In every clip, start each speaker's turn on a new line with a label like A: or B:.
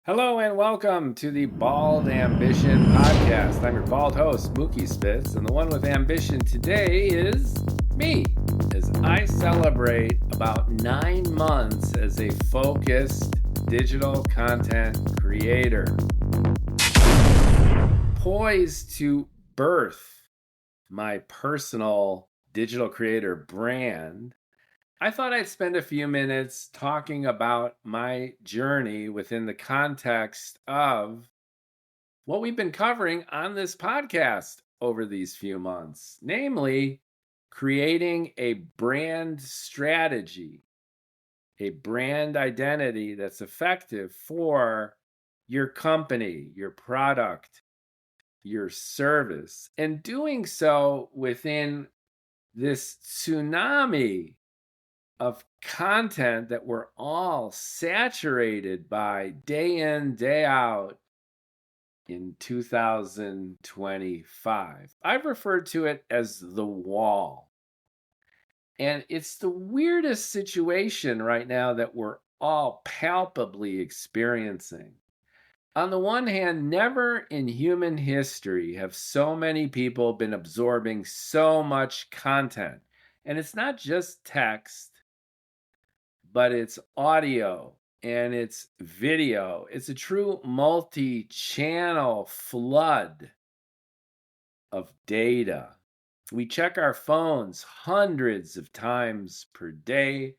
A: Hello and welcome to the Bald Ambition Podcast. I'm your bald host, Mookie Spitz, and the one with ambition today is me, as I celebrate about 9 months as a focused digital content creator, poised to birth my personal digital creator brand. I thought I'd spend a few minutes talking about my journey within the context of what we've been covering on this podcast over these few months, namely creating a brand strategy, a brand identity that's effective for your company, your product, your service, and doing so within this tsunami of content that we're all saturated by day in, day out in 2025. I've referred to it as the wall. And it's the weirdest situation right now that we're all palpably experiencing. On the one hand, never in human history have so many people been absorbing so much content. And it's not just text, but it's audio and it's video. It's a true multi-channel flood of data. We check our phones hundreds of times per day.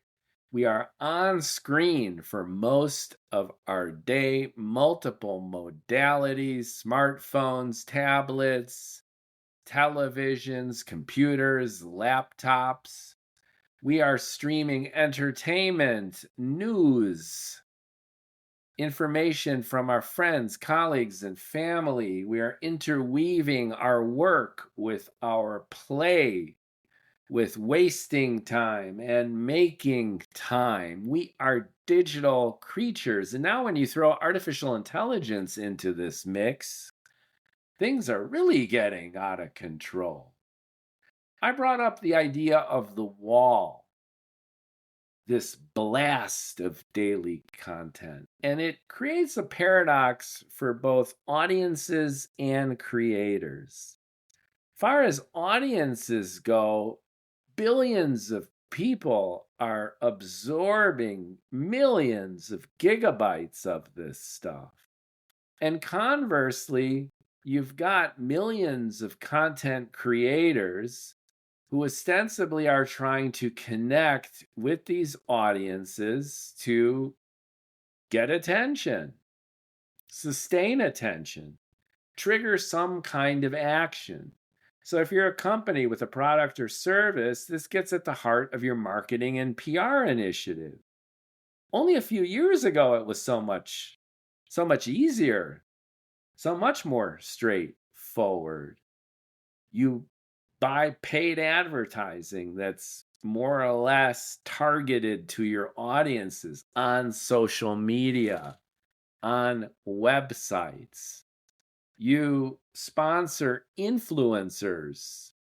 A: We are on screen for most of our day, multiple modalities, smartphones, tablets, televisions, computers, laptops. We are streaming entertainment, news, information from our friends, colleagues, and family. We are interweaving our work with our play, with wasting time and making time. We are digital creatures. And now when you throw artificial intelligence into this mix, things are really getting out of control. I brought up the idea of the wall, this blast of daily content, and it creates a paradox for both audiences and creators. Far as audiences go, billions of people are absorbing millions of gigabytes of this stuff. And conversely, you've got millions of content creators who ostensibly are trying to connect with these audiences to get attention, sustain attention, trigger some kind of action. So if you're a company with a product or service, this gets at the heart of your marketing and PR initiative. Only a few years ago, it was so much easier, so much more straightforward. You buy paid advertising that's more or less targeted to your audiences on social media, on websites. You sponsor influencers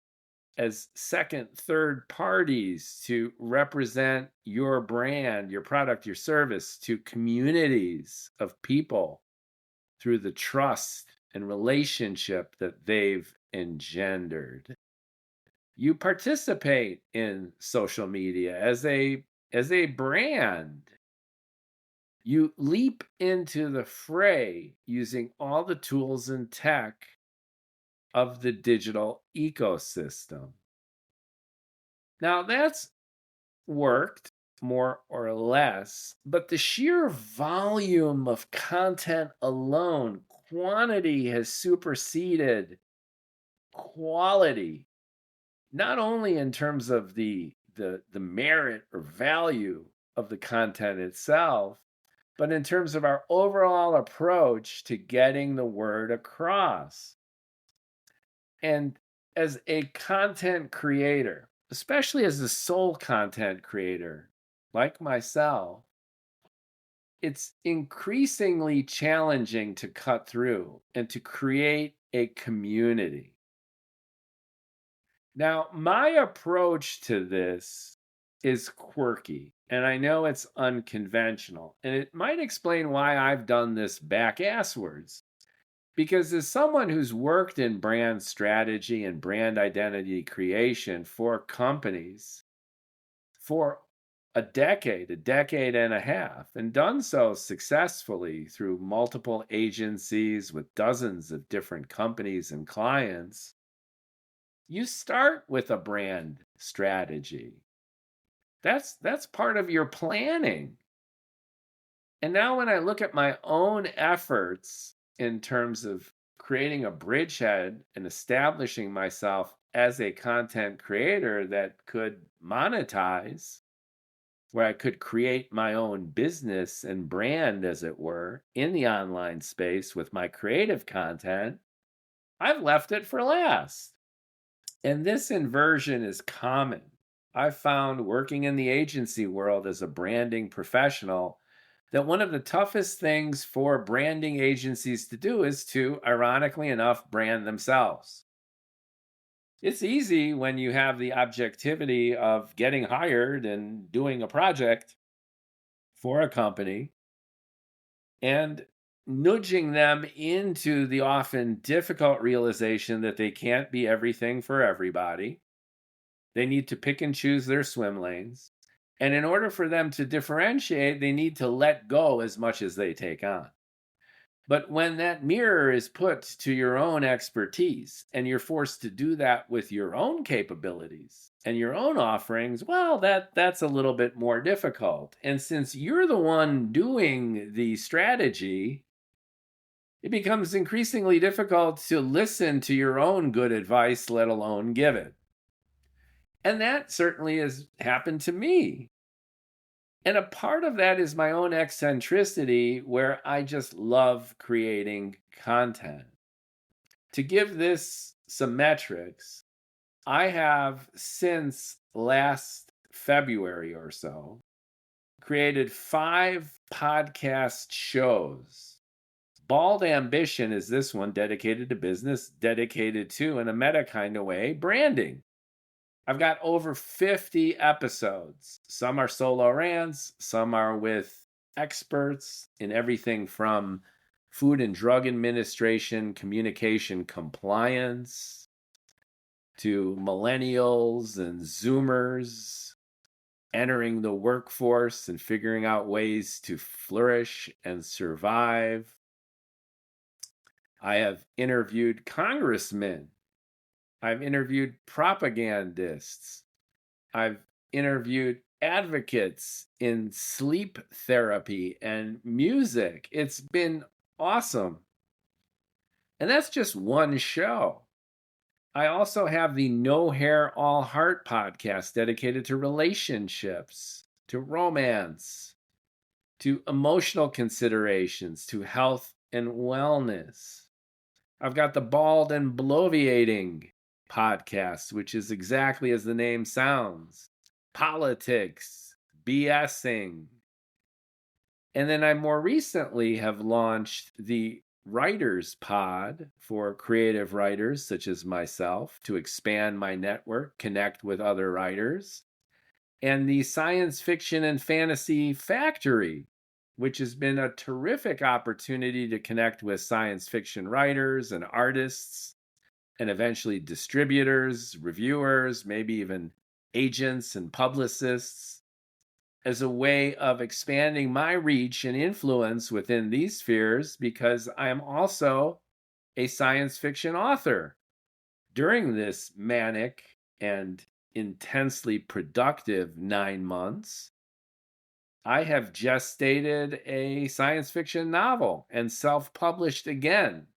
A: as second, third parties to represent your brand, your product, your service to communities of people through the trust and relationship that they've engendered. You participate in social media as a brand. You leap into the fray using all the tools and tech of the digital ecosystem. Now that's worked more or less, but the sheer volume of content alone, quantity has superseded quality, not only in terms of the merit or value of the content itself, but in terms of our overall approach to getting the word across. And as a content creator, especially as a sole content creator like myself, it's increasingly challenging to cut through and to create a community. Now, my approach to this is quirky, and I know it's unconventional, and it might explain why I've done this back-asswards. Because as someone who's worked in brand strategy and brand identity creation for companies for a decade and a half, and done so successfully through multiple agencies with dozens of different companies and clients, you start with a brand strategy. That's part of your planning. And now when I look at my own efforts in terms of creating a bridgehead and establishing myself as a content creator that could monetize, where I could create my own business and brand, as it were, in the online space with my creative content, I've left it for last. And this inversion is common. I've found working in the agency world as a branding professional that one of the toughest things for branding agencies to do is to, ironically enough, brand themselves. It's easy when you have the objectivity of getting hired and doing a project for a company and nudging them into the often difficult realization that they can't be everything for everybody. They need to pick and choose their swim lanes. And in order for them to differentiate, they need to let go as much as they take on. But when that mirror is put to your own expertise and you're forced to do that with your own capabilities and your own offerings, well, that's a little bit more difficult. And since you're the one doing the strategy, it becomes increasingly difficult to listen to your own good advice, let alone give it. And that certainly has happened to me. And a part of that is my own eccentricity, where I just love creating content. To give this some metrics, I have since last February or so created 5 podcast shows. Bald Ambition is this one, dedicated to business, dedicated to, in a meta kind of way, branding. I've got over 50 episodes. Some are solo rants, some are with experts in everything from Food and Drug Administration, communication compliance, to millennials and Zoomers entering the workforce and figuring out ways to flourish and survive. I have interviewed congressmen. I've interviewed propagandists. I've interviewed advocates in sleep therapy and music. It's been awesome. And that's just one show. I also have the No Hair, All Heart podcast dedicated to relationships, to romance, to emotional considerations, to health and wellness. I've got the Bald and Bloviating podcast, which is exactly as the name sounds. Politics, BSing. And then I more recently have launched the Writers Pod for creative writers such as myself to expand my network, connect with other writers. And the Science Fiction and Fantasy Factory, which has been a terrific opportunity to connect with science fiction writers and artists, and eventually distributors, reviewers, maybe even agents and publicists, as a way of expanding my reach and influence within these spheres, because I am also a science fiction author. During this manic and intensely productive 9 months, I have gestated a science fiction novel and self-published again.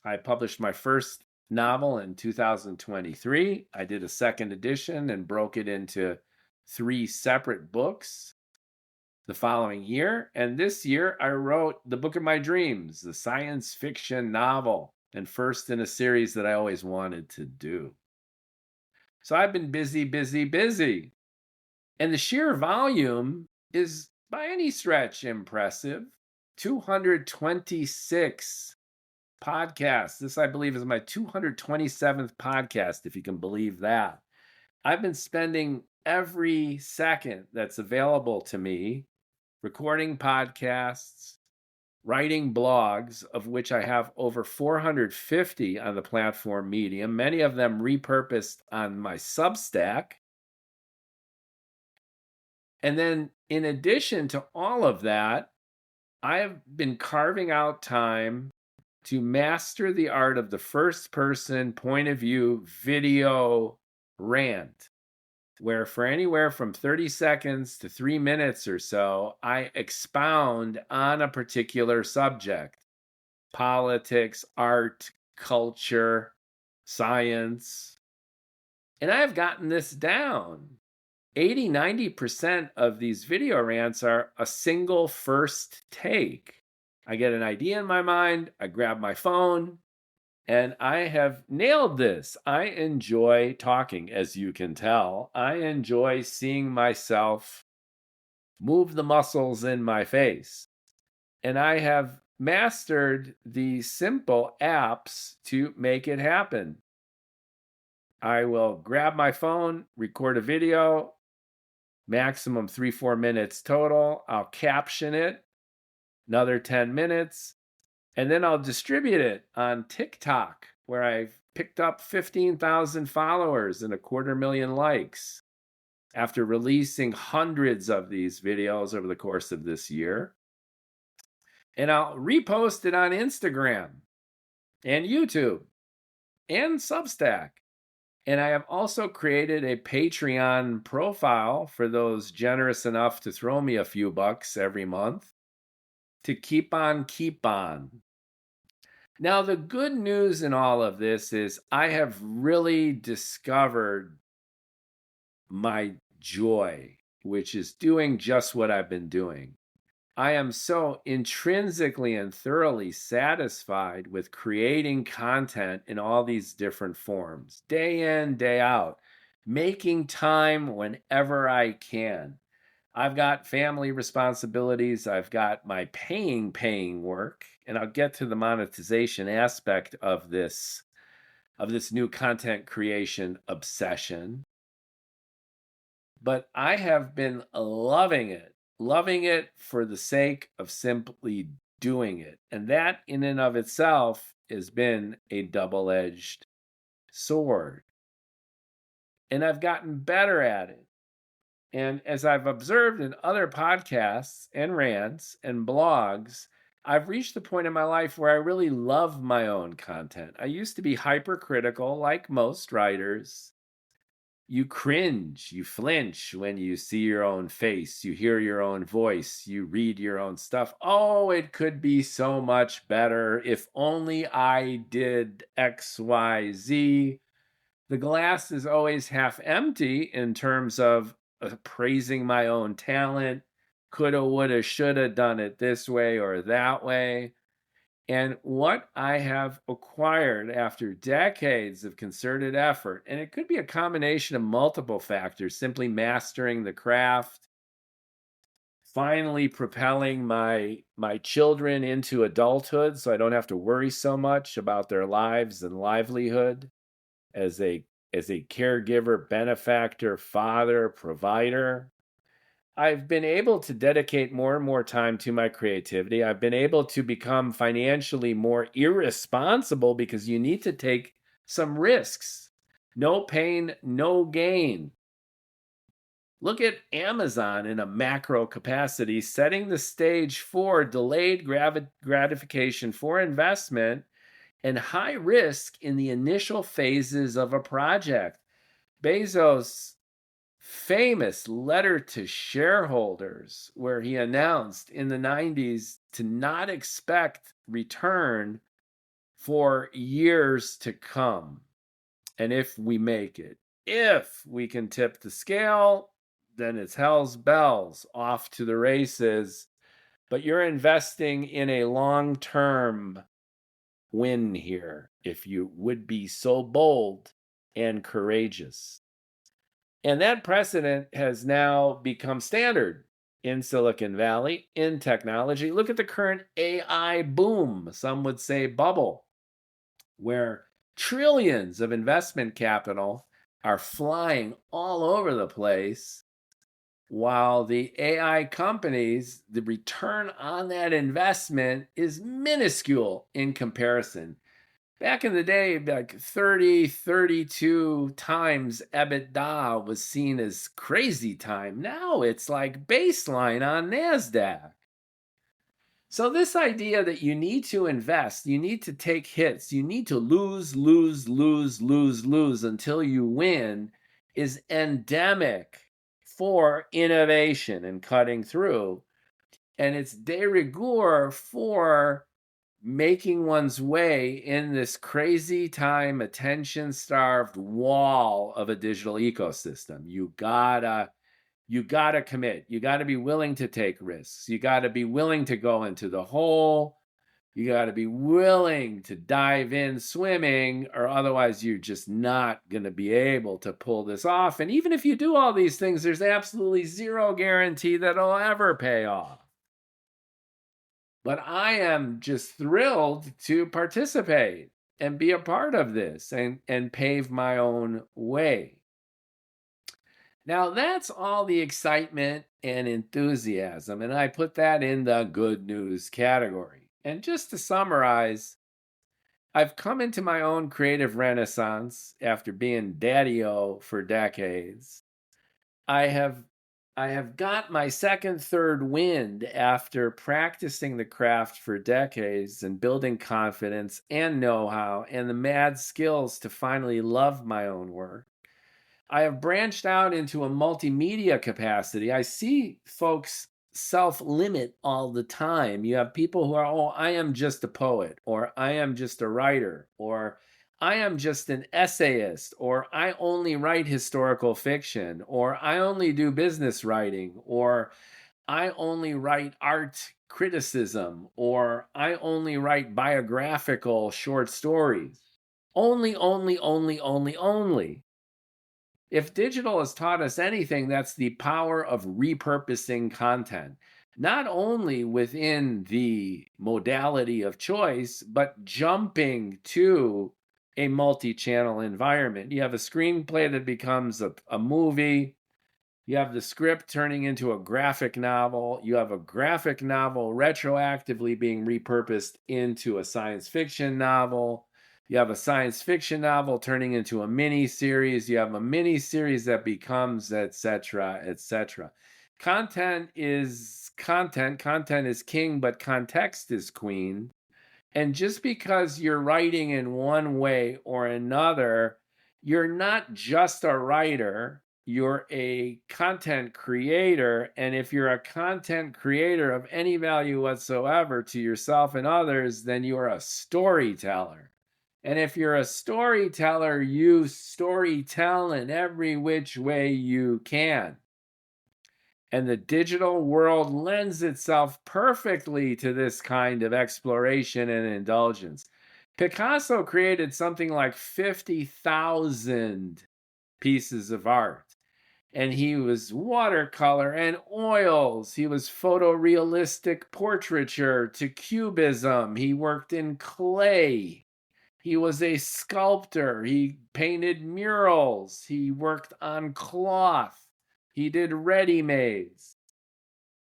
A: I published my first novel in 2023. I did a second edition and broke it into 3 separate books the following year. And this year, I wrote the book of my dreams, the science fiction novel, and first in a series that I always wanted to do. So I've been busy. And the sheer volume is by any stretch impressive. 226 podcasts. This, I believe, is my 227th podcast, if you can believe that. I've been spending every second that's available to me, recording podcasts, writing blogs, of which I have over 450 on the platform Medium, many of them repurposed on my Substack. And then, in addition to all of that, I have been carving out time to master the art of the first person point of view video rant, where for anywhere from 30 seconds to 3 minutes or so, I expound on a particular subject: politics, art, culture, science. And I have gotten this down. 80-90% of these video rants are a single first take. I get an idea in my mind, I grab my phone, and I have nailed this. I enjoy talking, as you can tell. I enjoy seeing myself move the muscles in my face. And I have mastered the simple apps to make it happen. I will grab my phone, record a video, maximum 3-4 minutes total. I'll caption it, another 10 minutes, and then I'll distribute it on TikTok, where I've picked up 15,000 followers and 250,000 likes after releasing hundreds of these videos over the course of this year. And I'll repost it on Instagram and YouTube and Substack. And I have also created a Patreon profile for those generous enough to throw me a few bucks every month to keep on. Now, the good news in all of this is I have really discovered my joy, which is doing just what I've been doing. I am so intrinsically and thoroughly satisfied with creating content in all these different forms, day in, day out, making time whenever I can. I've got family responsibilities. I've got my paying work, and I'll get to the monetization aspect of this new content creation obsession. But I have been loving it for the sake of simply doing it. And that in and of itself has been a double-edged sword. And I've gotten better at it. And as I've observed in other podcasts and rants and blogs, I've reached the point in my life where I really love my own content. I used to be hypercritical, like most writers. You cringe, you flinch when you see your own face, you hear your own voice, you read your own stuff. Oh, it could be so much better if only I did X, Y, Z. The glass is always half empty in terms of praising my own talent. Coulda, woulda, shoulda done it this way or that way. And what I have acquired after decades of concerted effort, and it could be a combination of multiple factors, simply mastering the craft, finally propelling my children into adulthood so I don't have to worry so much about their lives and livelihood as a caregiver, benefactor, father, provider. I've been able to dedicate more and more time to my creativity. I've been able to become financially more irresponsible because you need to take some risks. No pain, no gain. Look at Amazon in a macro capacity, setting the stage for delayed gratification for investment and high risk in the initial phases of a project. Bezos' famous letter to shareholders, where he announced in the 90s to not expect return for years to come. And if we make it, if we can tip the scale, then it's hell's bells, off to the races. But you're investing in a long-term win here, if you would be so bold and courageous. And that precedent has now become standard in Silicon Valley, in technology. Look at the current AI boom, some would say bubble, where trillions of investment capital are flying all over the place, while the AI companies, the return on that investment is minuscule in comparison. Back in the day, like 30, 32 times EBITDA was seen as crazy time. Now it's like baseline on NASDAQ. So, this idea that you need to invest, you need to take hits, you need to lose, lose, lose, lose, lose until you win is endemic for innovation and cutting through. And it's de rigueur for making one's way in this crazy time, attention starved wall of a digital ecosystem. You gotta commit. You gotta be willing to take risks. You gotta be willing to go into the hole. You gotta be willing to dive in swimming, or otherwise you're just not gonna be able to pull this off. And even if you do all these things, there's absolutely zero guarantee that it'll ever pay off. But I am just thrilled to participate and be a part of this and pave my own way. Now, that's all the excitement and enthusiasm, and I put that in the good news category. And just to summarize, I've come into my own creative renaissance after being daddy-o for decades. I have got my second, third wind after practicing the craft for decades and building confidence and know-how and the mad skills to finally love my own work. I have branched out into a multimedia capacity. I see folks self-limit all the time. You have people who are, oh, I am just a poet, or I am just a writer, or I am just an essayist, or I only write historical fiction, or I only do business writing, or I only write art criticism, or I only write biographical short stories. Only, only, only, only, only. If digital has taught us anything, that's the power of repurposing content, not only within the modality of choice, but jumping to a multi-channel environment. You have a screenplay that becomes a movie. You have the script turning into a graphic novel. You have a graphic novel retroactively being repurposed into a science fiction novel. You have a science fiction novel turning into a mini series. You have a mini series that becomes, etc., etc. Content is content. Content is king, but context is queen. And just because you're writing in one way or another, you're not just a writer, you're a content creator. And if you're a content creator of any value whatsoever to yourself and others, then you're a storyteller. And if you're a storyteller, you storytell in every which way you can. And the digital world lends itself perfectly to this kind of exploration and indulgence. Picasso created something like 50,000 pieces of art. And he was watercolor and oils. He was photorealistic portraiture to cubism. He worked in clay. He was a sculptor. He painted murals. He worked on cloth. He did ready-mades.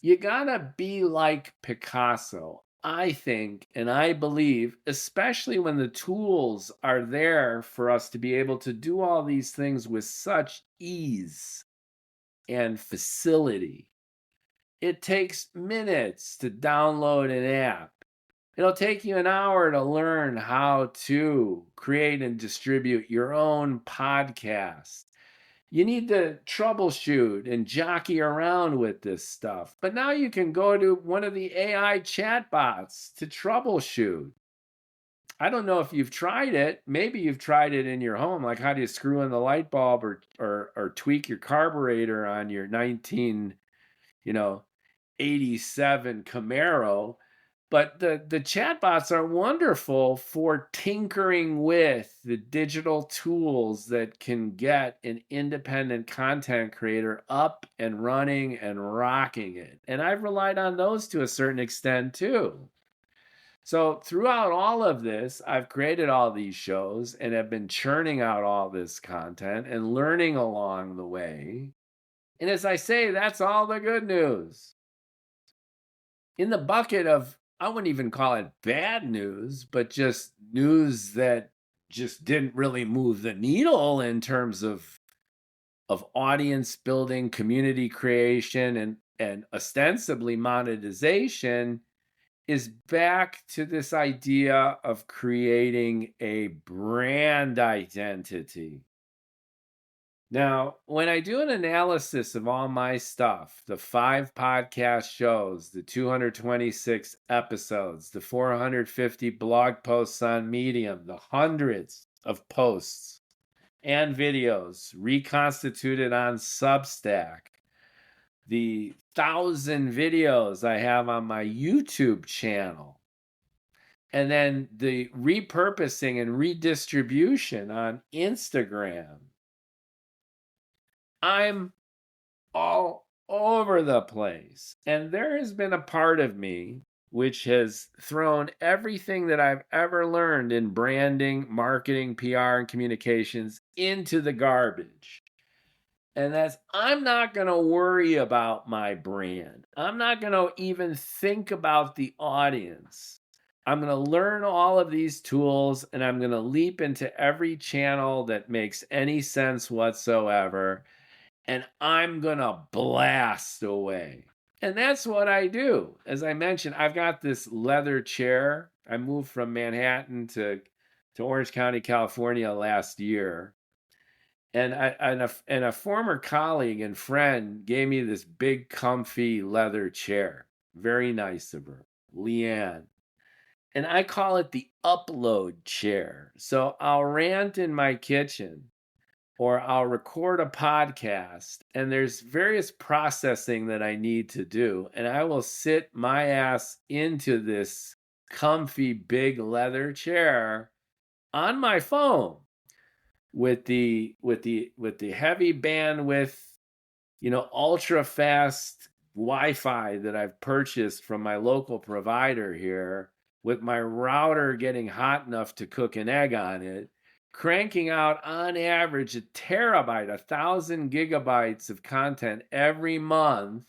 A: You gotta be like Picasso, I think, and I believe, especially when the tools are there for us to be able to do all these things with such ease and facility. It takes minutes to download an app. It'll take you an hour to learn how to create and distribute your own podcast. You need to troubleshoot and jockey around with this stuff. But now you can go to one of the AI chatbots to troubleshoot. I don't know if you've tried it. Maybe you've tried it in your home. Like, how do you screw in the light bulb or tweak your carburetor on your 1987 Camaro? But the chatbots are wonderful for tinkering with the digital tools that can get an independent content creator up and running and rocking it. And I've relied on those to a certain extent too. So throughout all of this, I've created all these shows and have been churning out all this content and learning along the way. And as I say, that's all the good news. In the bucket of, I wouldn't even call it bad news, but just news that just didn't really move the needle in terms of audience building, community creation, and ostensibly monetization, is back to this idea of creating a brand identity. Now, when I do an analysis of all my stuff, the 5 podcast shows, the 226 episodes, the 450 blog posts on Medium, the hundreds of posts and videos reconstituted on Substack, the 1,000 videos I have on my YouTube channel, and then the repurposing and redistribution on Instagram, I'm all over the place. And there has been a part of me which has thrown everything that I've ever learned in branding, marketing, PR, and communications into the garbage. And that's, I'm not going to worry about my brand. I'm not going to even think about the audience. I'm going to learn all of these tools and I'm going to leap into every channel that makes any sense whatsoever. And I'm going to blast away. And that's what I do. As I mentioned, I've got this leather chair. I moved from Manhattan to Orange County, California last year. And a former colleague and friend gave me this big, comfy leather chair. Very nice of her, Leanne. And I call it the upload chair. So I'll rant in my kitchen or I'll record a podcast, and there's various processing that I need to do. And I will sit my ass into this comfy, big leather chair on my phone with the heavy bandwidth, ultra fast Wi-Fi that I've purchased from my local provider here, with my router getting hot enough to cook an egg on it, cranking out on average a terabyte, 1,000 gigabytes of content every month,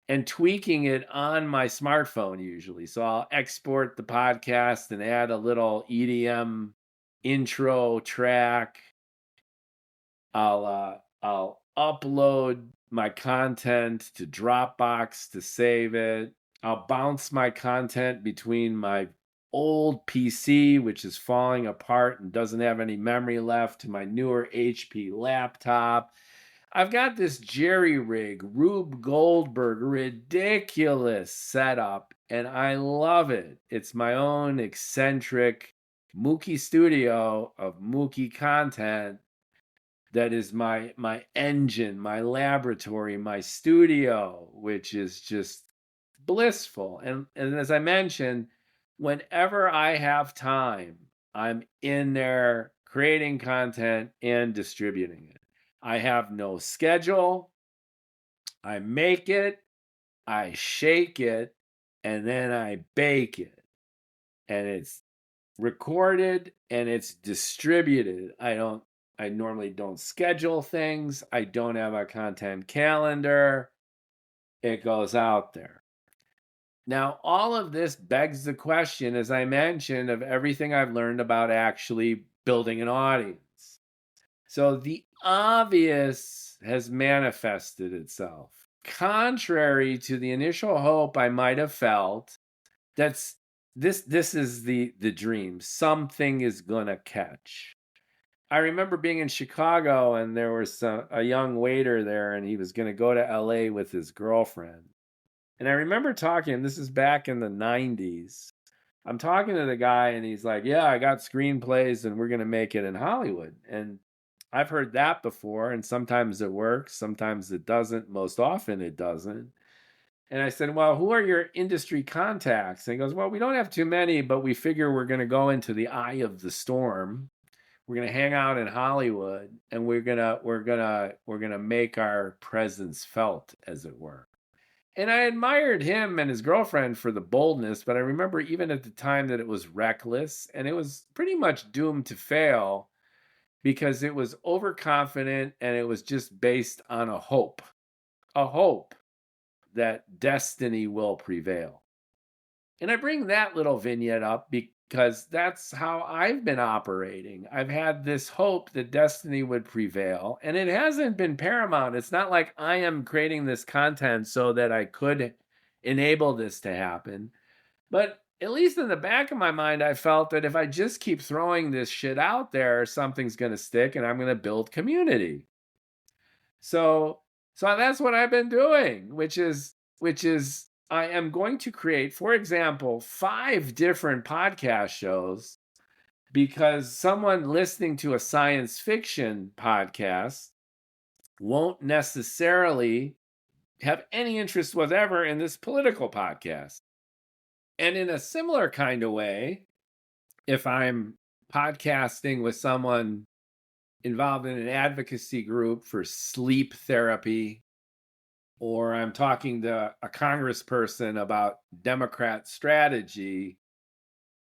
A: and tweaking it on my smartphone usually. So I'll export the podcast and add a little EDM intro track. I'll upload my content to Dropbox to save it. I'll bounce my content between my old PC, which is falling apart and doesn't have any memory left, to my newer HP laptop. I've got this jerry-rig, Rube Goldberg, ridiculous setup, and I love it. It's my own eccentric Mookie studio of Mookie content that is my engine, my laboratory, my studio, which is just blissful. And as I mentioned, whenever I have time, I'm in there creating content and distributing it. I have no schedule. I make it, I shake it, and then I bake it. And it's recorded and it's distributed. I normally don't schedule things. I don't have a content calendar. It goes out there. Now, all of this begs the question, as I mentioned, of everything I've learned about actually building an audience. So the obvious has manifested itself. Contrary to the initial hope I might have felt, this is the dream. Something is gonna catch. I remember being in Chicago and there was a young waiter there and he was going to go to LA with his girlfriend. And I remember talking, this is back in the 90s. I'm talking to the guy and he's like, yeah, I got screenplays and we're going to make it in Hollywood. And I've heard that before, and sometimes it works, sometimes it doesn't, most often it doesn't. And I said, well, who are your industry contacts? And he goes, well, we don't have too many, but we figure we're going to go into the eye of the storm. We're going to hang out in Hollywood and we're going to make our presence felt, as it were. And I admired him and his girlfriend for the boldness, but I remember even at the time that it was reckless and it was pretty much doomed to fail because it was overconfident and it was just based on a hope that destiny will prevail. And I bring that little vignette up because that's how I've been operating. I've had this hope that destiny would prevail, and it hasn't been paramount. It's not like I am creating this content so that I could enable this to happen. But at least in the back of my mind, I felt that if I just keep throwing this shit out there, something's going to stick and I'm going to build community. So that's what I've been doing, which is I am going to create, for example, 5 different podcast shows because someone listening to a science fiction podcast won't necessarily have any interest whatever in this political podcast. And in a similar kind of way, if I'm podcasting with someone involved in an advocacy group for sleep therapy, or I'm talking to a congressperson about Democrat strategy,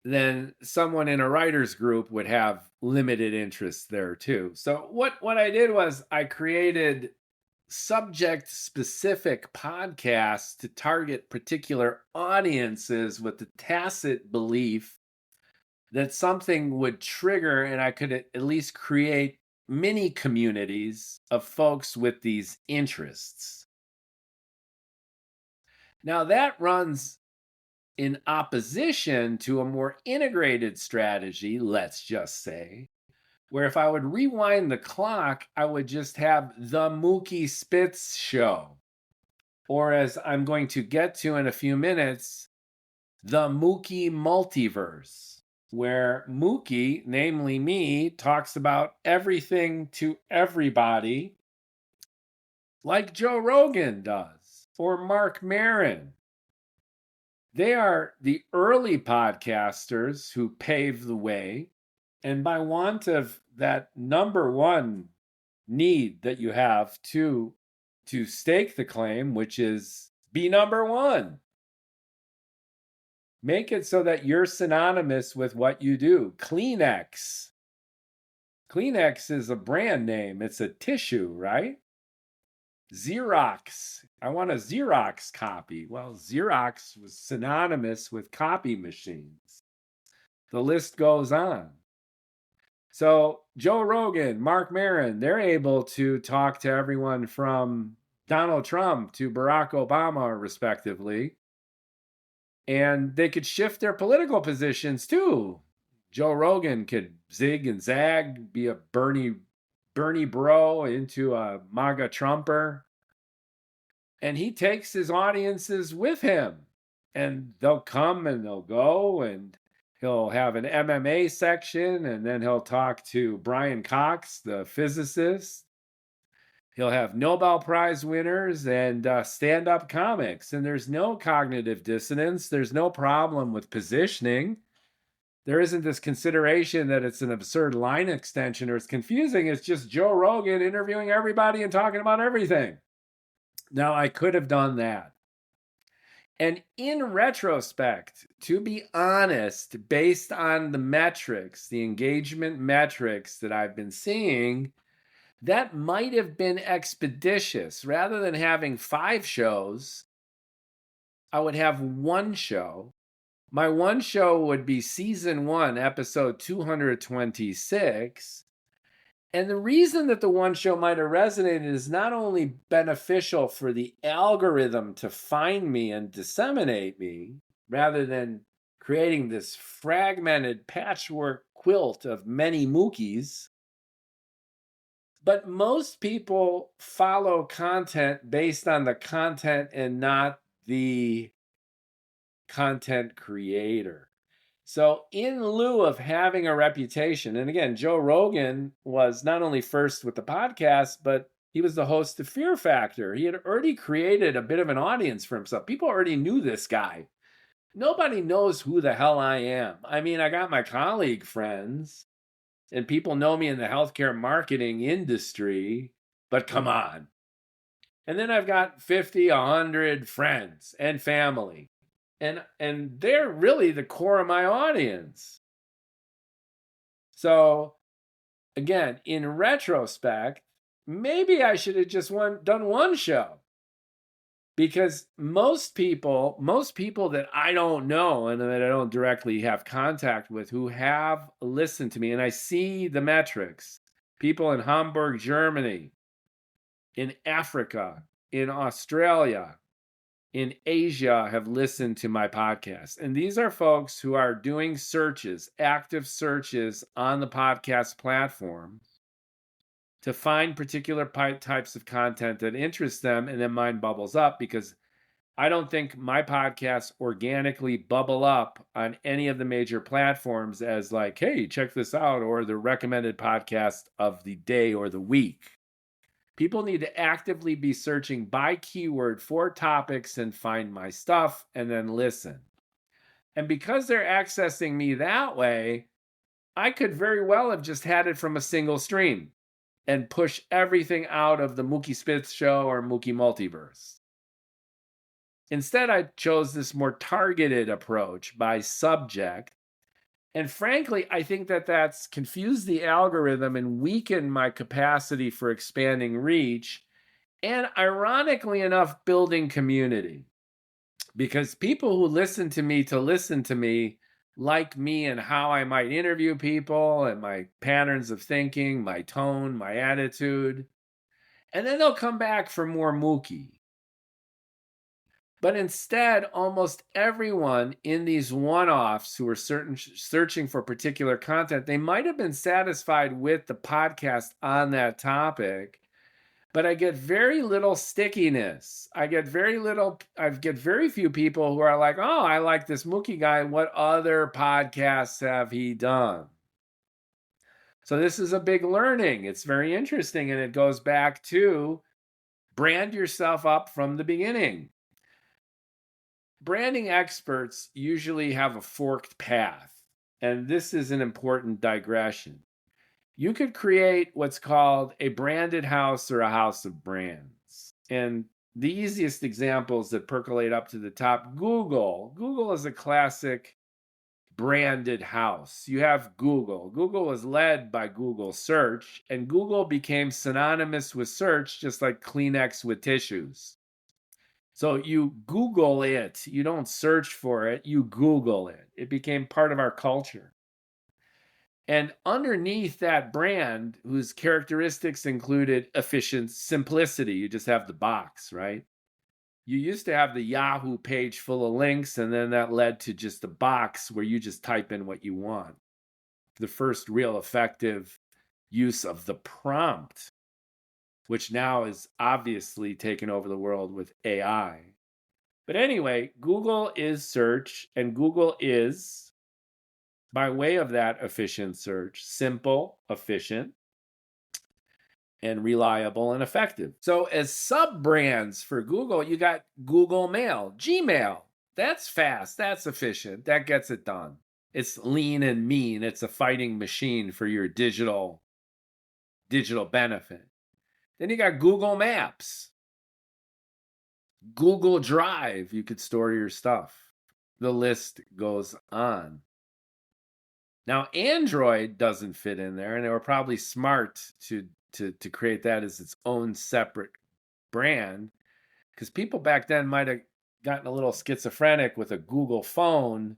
A: then someone in a writer's group would have limited interest there too. So what I did was I created subject specific podcasts to target particular audiences with the tacit belief that something would trigger and I could at least create mini communities of folks with these interests. Now that runs in opposition to a more integrated strategy, let's just say, where if I would rewind the clock, I would just have the Mookie Spitz show. Or as I'm going to get to in a few minutes, the Mookie multiverse, where Mookie, namely me, talks about everything to everybody like Joe Rogan does, or Mark Maron. They are the early podcasters who paved the way. And by want of that number one need that you have to stake the claim, which is be number one. Make it so that you're synonymous with what you do. Kleenex. Kleenex is a brand name. It's a tissue, right? Xerox. I want a Xerox copy. Well, Xerox was synonymous with copy machines. The list goes on. So Joe Rogan, Mark Maron, they're able to talk to everyone from Donald Trump to Barack Obama, respectively. And they could shift their political positions too. Joe Rogan could zig and zag, be a Bernie bro into a MAGA Trumper. And he takes his audiences with him. And they'll come and they'll go, and he'll have an MMA section, and then he'll talk to Brian Cox, the physicist. He'll have Nobel Prize winners and stand-up comics. And there's no cognitive dissonance. There's no problem with positioning. There isn't this consideration that it's an absurd line extension or it's confusing. It's just Joe Rogan interviewing everybody and talking about everything. Now, I could have done that. And in retrospect, to be honest, based on the metrics, the engagement metrics that I've been seeing, that might have been expeditious. Rather than having 5 shows, I would have 1 show. My 1 show would be season 1, episode 226. And the reason that the 1 show might have resonated is not only beneficial for the algorithm to find me and disseminate me, rather than creating this fragmented patchwork quilt of many Mookies, but most people follow content based on the content and not the content creator. So in lieu of having a reputation, and again, Joe Rogan was not only first with the podcast, but he was the host of Fear Factor. He had already created a bit of an audience for himself. People already knew this guy. Nobody knows who the hell I am. I mean, I got my colleague friends, and people know me in the healthcare marketing industry, but come on. And then I've got 50, 100 friends and family. And they're really the core of my audience. So again, in retrospect, maybe I should have just done one show. Because most people that I don't know and that I don't directly have contact with who have listened to me, and I see the metrics, people in Hamburg, Germany, in Africa, in Australia, in Asia have listened to my podcast. And these are folks who are doing searches, active searches on the podcast platform to find particular types of content that interest them, and then mine bubbles up, because I don't think my podcasts organically bubble up on any of the major platforms as like, hey, check this out, or the recommended podcast of the day or the week. People need to actively be searching by keyword for topics and find my stuff and then listen. And because they're accessing me that way, I could very well have just had it from a single stream and push everything out of the Mookie Spitz show or Mookie Multiverse. Instead, I chose this more targeted approach by subject. And frankly, I think that that's confused the algorithm and weakened my capacity for expanding reach, and ironically enough, building community. Because people who listen to me like me and how I might interview people and my patterns of thinking, my tone, my attitude. And then they'll come back for more Mookie. But instead, almost everyone in these one-offs who are searching for particular content, they might have been satisfied with the podcast on that topic, but I get very little stickiness. I get very few people who are like, oh, I like this Mookie guy. What other podcasts have he done? So this is a big learning. It's very interesting, and it goes back to brand yourself up from the beginning. Branding experts usually have a forked path, and this is an important digression. You could create what's called a branded house or a house of brands. And the easiest examples that percolate up to the top, Google. Google is a classic branded house. You have Google. Google was led by Google search, and Google became synonymous with search, just like Kleenex with tissues. So you Google it. You don't search for it. You Google it. It became part of our culture. And underneath that brand, whose characteristics included efficient simplicity, you just have the box, right? You used to have the Yahoo page full of links, and then that led to just a box where you just type in what you want. The first real effective use of the prompt, which now is obviously taken over the world with AI. But anyway, Google is search, and Google is, by way of that efficient search, simple, efficient, and reliable and effective. So as sub-brands for Google, you got Google Mail, Gmail. That's fast, that's efficient, that gets it done. It's lean and mean. It's a fighting machine for your digital benefit. Then you got Google Maps, Google Drive. You could store your stuff. The list goes on. Now, Android doesn't fit in there, and they were probably smart to create that as its own separate brand, because people back then might have gotten a little schizophrenic with a Google phone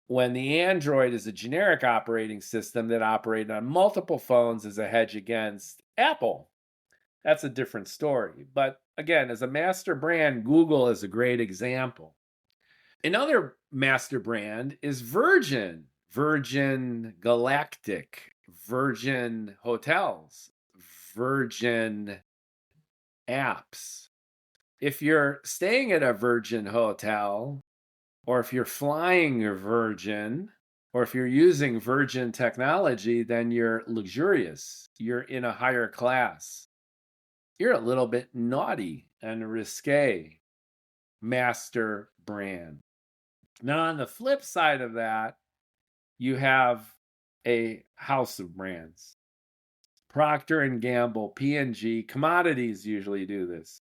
A: when the Android is a generic operating system that operated on multiple phones as a hedge against Apple. That's a different story. But again, as a master brand, Google is a great example. Another master brand is Virgin. Virgin Galactic, Virgin Hotels, Virgin Apps. If you're staying at a Virgin hotel, or if you're flying a Virgin, or if you're using Virgin technology, then you're luxurious. You're in a higher class. You're a little bit naughty and risque. Master brand. Now, on the flip side of that, you have a house of brands. Procter & Gamble, P&G, commodities usually do this.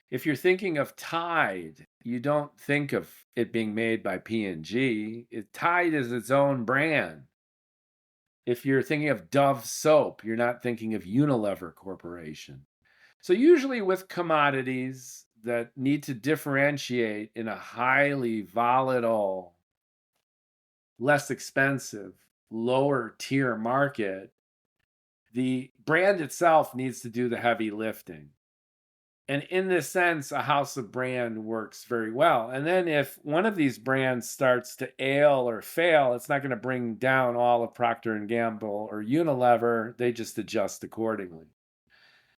A: If you're thinking of Tide, you don't think of it being made by P&G. Tide is its own brand. If you're thinking of Dove soap, you're not thinking of Unilever Corporation. So usually with commodities that need to differentiate in a highly volatile, less expensive, lower tier market, the brand itself needs to do the heavy lifting. And in this sense, a house of brand works very well. And then if one of these brands starts to ail or fail, it's not going to bring down all of Procter and Gamble or Unilever. They just adjust accordingly.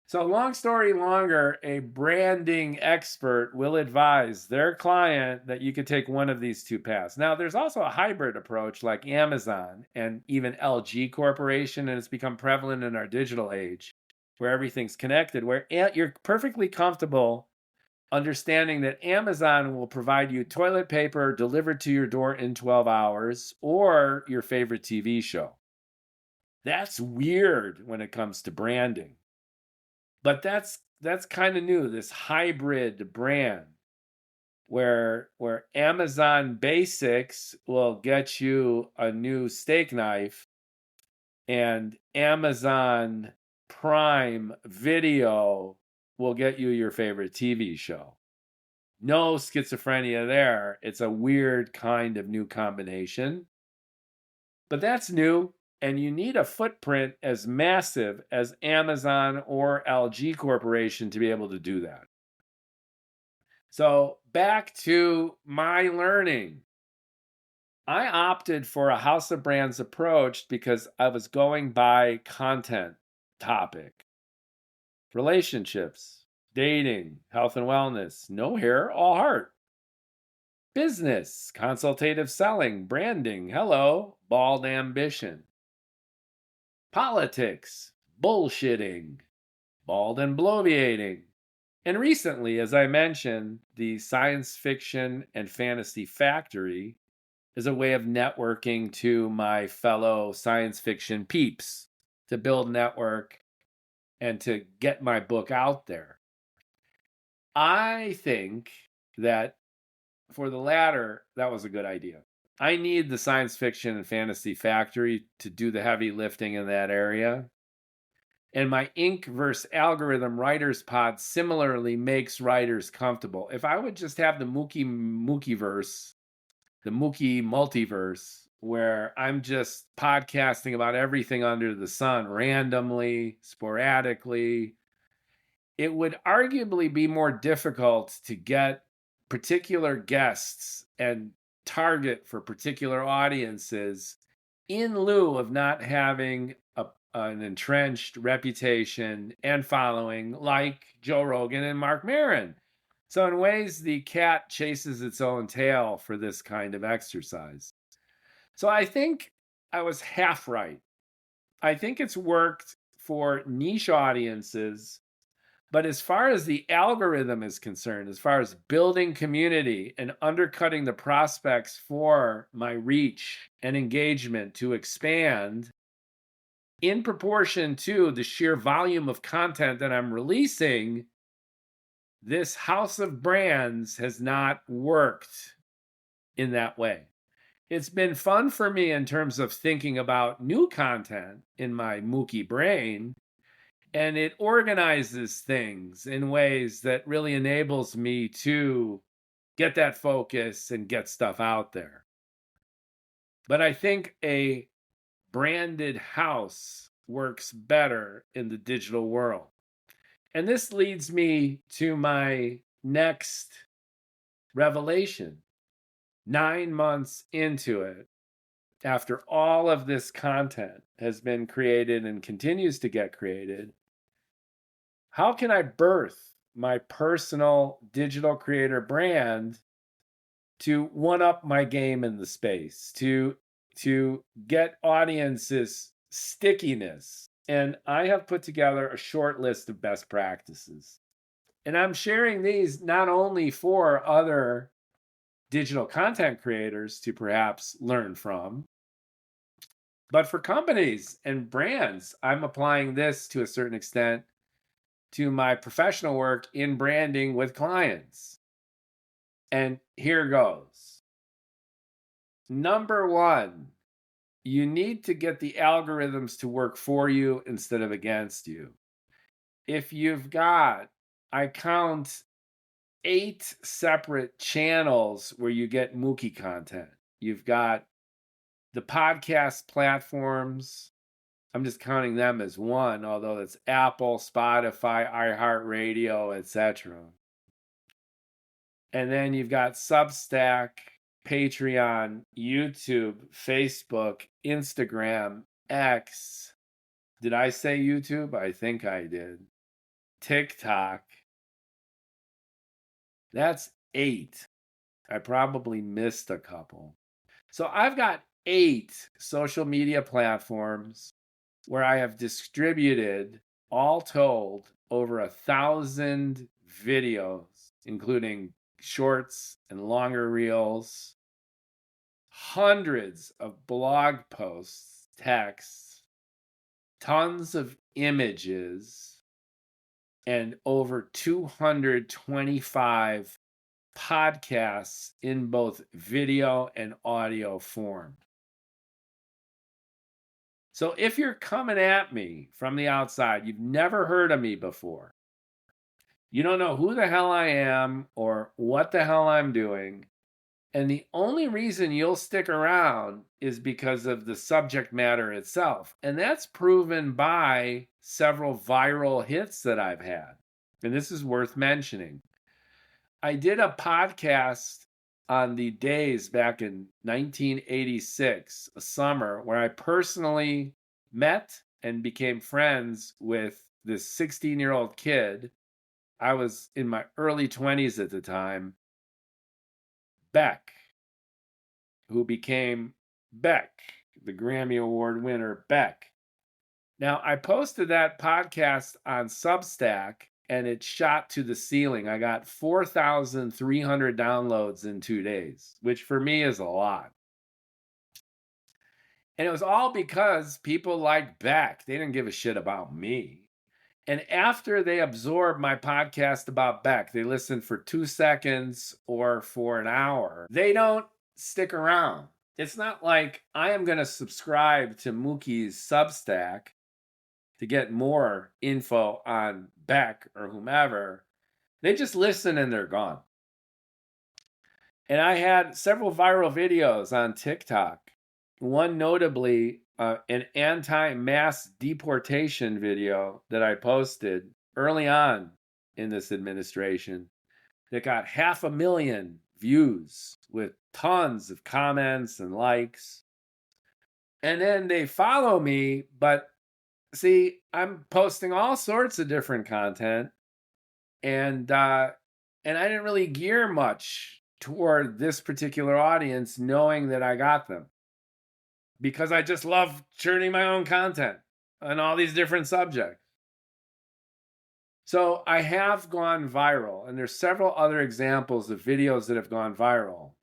A: So long story longer, a branding expert will advise their client that you could take one of these two paths. Now, there's also a hybrid approach like Amazon and even LG Corporation, and it's become prevalent in our digital age where everything's connected, where you're perfectly comfortable understanding that Amazon will provide you toilet paper delivered to your door in 12 hours or your favorite TV show. That's weird when it comes to branding. But that's kind of new, this hybrid brand where Amazon Basics will get you a new steak knife and Amazon Prime Video will get you your favorite TV show. No schizophrenia there. It's a weird kind of new combination. But that's new. And you need a footprint as massive as Amazon or LG Corporation to be able to do that. So back to my learning. I opted for a house of brands approach because I was going by content topic. Relationships, dating, health and wellness, no hair, all heart. Business, consultative selling, branding, hello, bald ambition. Politics, bullshitting, bald and bloviating. And recently, as I mentioned, the science fiction and fantasy factory is a way of networking to my fellow science fiction peeps to build network and to get my book out there. I think that for the latter, that was a good idea. I need the science fiction and fantasy factory to do the heavy lifting in that area. And my Ink versus Algorithm Writers Pod similarly makes writers comfortable. If I would just have the Mookieverse, the Mookie multiverse, where I'm just podcasting about everything under the sun randomly, sporadically, it would arguably be more difficult to get particular guests and target for particular audiences in lieu of not having an entrenched reputation and following like Joe Rogan and Mark Maron. So in ways, the cat chases its own tail for this kind of exercise. So I think I was half right. I think it's worked for niche audiences. But as far as the algorithm is concerned, as far as building community and undercutting the prospects for my reach and engagement to expand in proportion to the sheer volume of content that I'm releasing, this house of brands has not worked in that way. It's been fun for me in terms of thinking about new content in my Mookie brain. And it organizes things in ways that really enables me to get that focus and get stuff out there. But I think a branded house works better in the digital world. And this leads me to my next revelation. 9 months into it, after all of this content has been created and continues to get created, how can I birth my personal digital creator brand to one up my game in the space, to get audiences stickiness? And I have put together a short list of best practices. And I'm sharing these not only for other digital content creators to perhaps learn from, but for companies and brands. I'm applying this to a certain extent to my professional work in branding with clients. And here goes. Number one, you need to get the algorithms to work for you instead of against you. If you've got, I count 8 separate channels where you get Mookie content. You've got the podcast platforms. I'm just counting them as one, although it's Apple, Spotify, iHeartRadio, etc. And then you've got Substack, Patreon, YouTube, Facebook, Instagram, X. Did I say YouTube? I think I did. TikTok. That's 8. I probably missed a couple. So I've got 8 social media platforms where I have distributed, all told, over 1,000 videos, including shorts and longer reels, hundreds of blog posts, texts, tons of images, and over 225 podcasts in both video and audio form. So if you're coming at me from the outside, you've never heard of me before, you don't know who the hell I am or what the hell I'm doing, and the only reason you'll stick around is because of the subject matter itself. And that's proven by several viral hits that I've had. And this is worth mentioning. I did a podcast on the days back in 1986, a summer, where I personally met and became friends with this 16-year-old kid. I was in my early 20s at the time, Beck, who became Beck, the Grammy Award winner Beck. Now, I posted that podcast on Substack, and it shot to the ceiling. I got 4,300 downloads in 2 days, which for me is a lot. And it was all because people like Beck. They didn't give a shit about me. And after they absorbed my podcast about Beck, they listened for 2 seconds or for an hour. They don't stick around. It's not like I am going to subscribe to Mookie's Substack to get more info on Beck or whomever. They just listen and they're gone. And I had several viral videos on TikTok. One notably, an anti-mass deportation video that I posted early on in this administration that got 500,000 views with tons of comments and likes. And then they follow me, but see, I'm posting all sorts of different content, and I didn't really gear much toward this particular audience, knowing that I got them, because I just love churning my own content on all these different subjects. So I have gone viral, and there's several other examples of videos that have gone viral.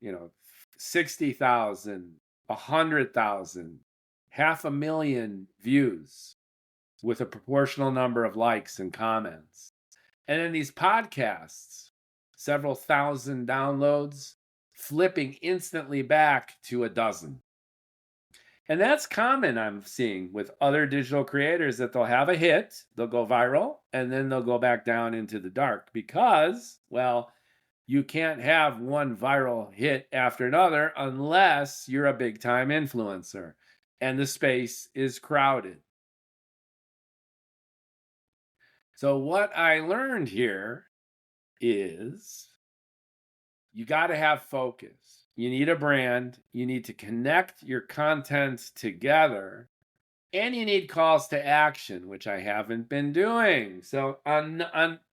A: 60,000, 100,000, 500,000 views, with a proportional number of likes and comments. And then these podcasts, several thousand downloads, flipping instantly back to a dozen. And that's common, I'm seeing, with other digital creators, that they'll have a hit, they'll go viral, and then they'll go back down into the dark because, well, you can't have one viral hit after another unless you're a big-time influencer, and the space is crowded. So what I learned here is you got to have focus. You need a brand. You need to connect your content together. And you need calls to action, which I haven't been doing. So on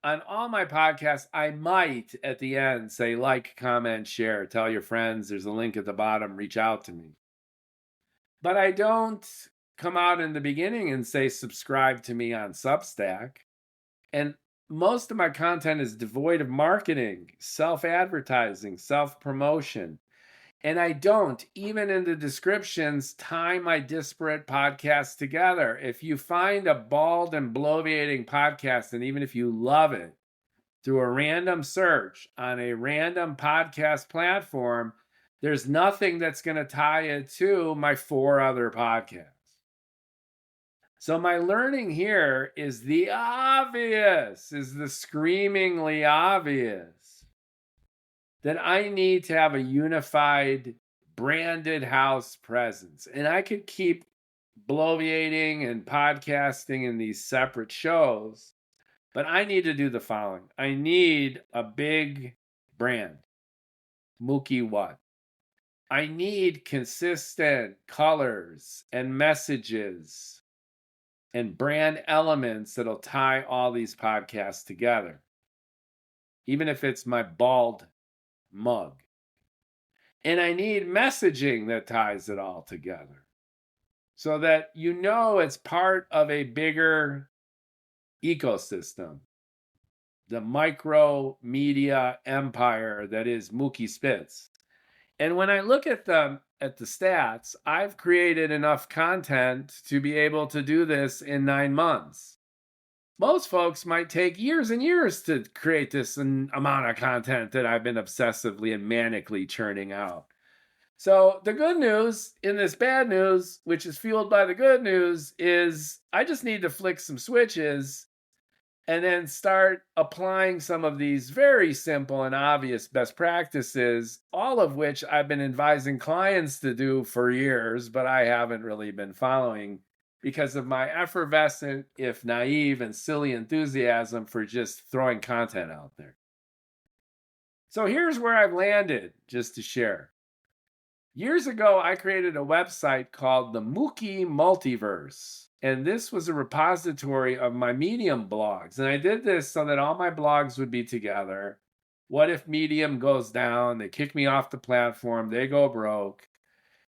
A: all my podcasts, I might at the end say like, comment, share, tell your friends. There's a link at the bottom. Reach out to me. But I don't come out in the beginning and say subscribe to me on Substack. And most of my content is devoid of marketing, self-advertising, self-promotion. And I don't, even in the descriptions, tie my disparate podcasts together. If you find a bald and bloviating podcast, and even if you love it, through a random search on a random podcast platform, there's nothing that's going to tie it to my 4 other podcasts. So my learning here is the obvious, is the screamingly obvious, that I need to have a unified branded house presence. And I could keep bloviating and podcasting in these separate shows, but I need to do the following. I need a big brand. Mookie what? I need consistent colors and messages and brand elements that'll tie all these podcasts together. Even if it's my bald mug. And I need messaging that ties it all together. So that you know it's part of a bigger ecosystem. The micro media empire that is Mookie Spitz. And when I look at the stats, I've created enough content to be able to do this in 9 months. Most folks might take years and years to create this amount of content that I've been obsessively and manically churning out. So the good news in this bad news, which is fueled by the good news, is I just need to flick some switches and then start applying some of these very simple and obvious best practices, all of which I've been advising clients to do for years, but I haven't really been following because of my effervescent, if naive and silly enthusiasm for just throwing content out there. So here's where I've landed, just to share. Years ago, I created a website called the Mookie Multiverse. And this was a repository of my Medium blogs. And I did this so that all my blogs would be together. What if Medium goes down? They kick me off the platform. They go broke.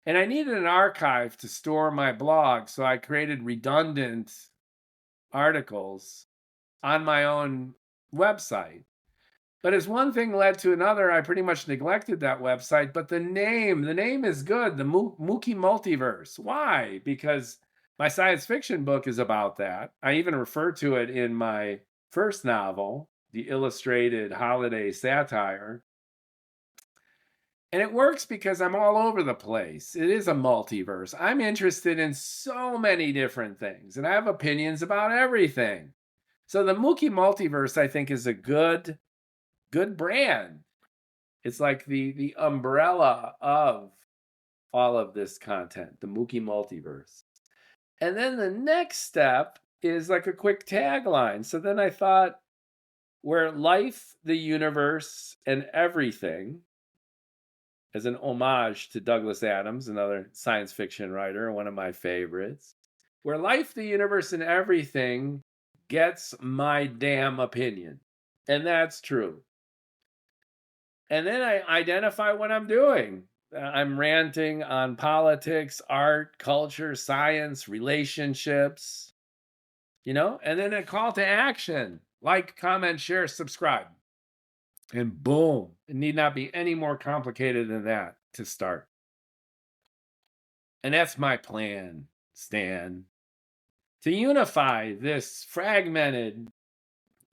A: And I needed an archive to store my blog. So I created redundant articles on my own website. But as one thing led to another, I pretty much neglected that website. But the name is good, the Mookie Multiverse. Why? Because my science fiction book is about that. I even refer to it in my first novel, the illustrated holiday satire. And it works because I'm all over the place. It is a multiverse. I'm interested in so many different things, and I have opinions about everything. So the Mookie Multiverse, I think, is a good brand. It's like the umbrella of all of this content, the Mookie Multiverse. And then the next step is like a quick tagline. So then I thought, where life, the universe, and everything, as an homage to Douglas Adams, another science fiction writer, one of my favorites, where life, the universe, and everything gets my damn opinion. And that's true. And then I identify what I'm doing. I'm ranting on politics, art, culture, science, relationships, and then a call to action. Like, comment, share, subscribe. And boom, it need not be any more complicated than that to start. And that's my plan, Stan, to unify this fragmented,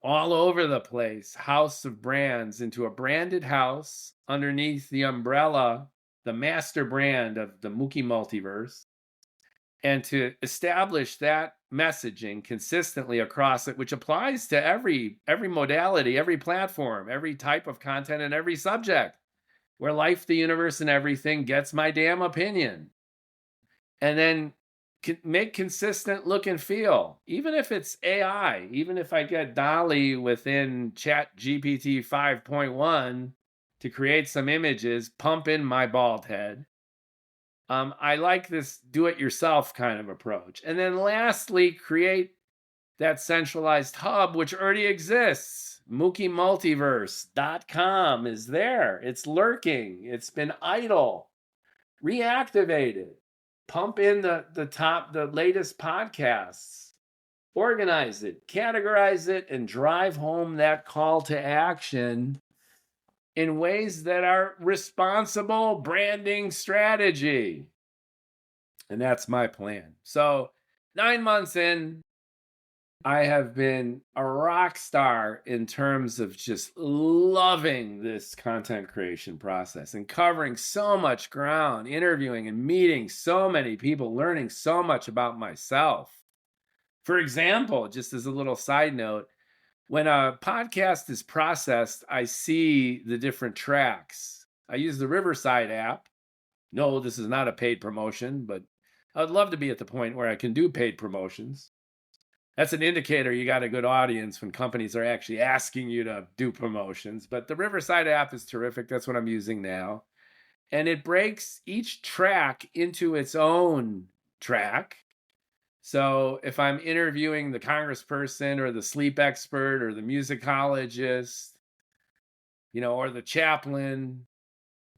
A: all over the place house of brands into a branded house underneath the umbrella, the master brand of the Mookie Multiverse, and to establish that messaging consistently across it, which applies to every modality, every platform, every type of content, and every subject, where life, the universe, and everything gets my damn opinion. And then make consistent look and feel, even if it's AI, even if I get Dolly within Chat GPT 5.1 to create some images, pump in my bald head. I like this do-it-yourself kind of approach. And then lastly, create that centralized hub, which already exists. MookieMultiverse.com is there. It's lurking. It's been idle. Reactivate it. Pump in the latest podcasts. Organize it, categorize it, and drive home that call to action in ways that are responsible branding strategy. And that's my plan. So 9 months in, I have been a rock star in terms of just loving this content creation process and covering so much ground, interviewing and meeting so many people, learning so much about myself. For example, just as a little side note, when a podcast is processed, I see the different tracks. I use the Riverside app. No, this is not a paid promotion, but I'd love to be at the point where I can do paid promotions. That's an indicator you got a good audience when companies are actually asking you to do promotions. But the Riverside app is terrific. That's what I'm using now. And it breaks each track into its own track. So if I'm interviewing the congressperson or the sleep expert or the musicologist, or the chaplain,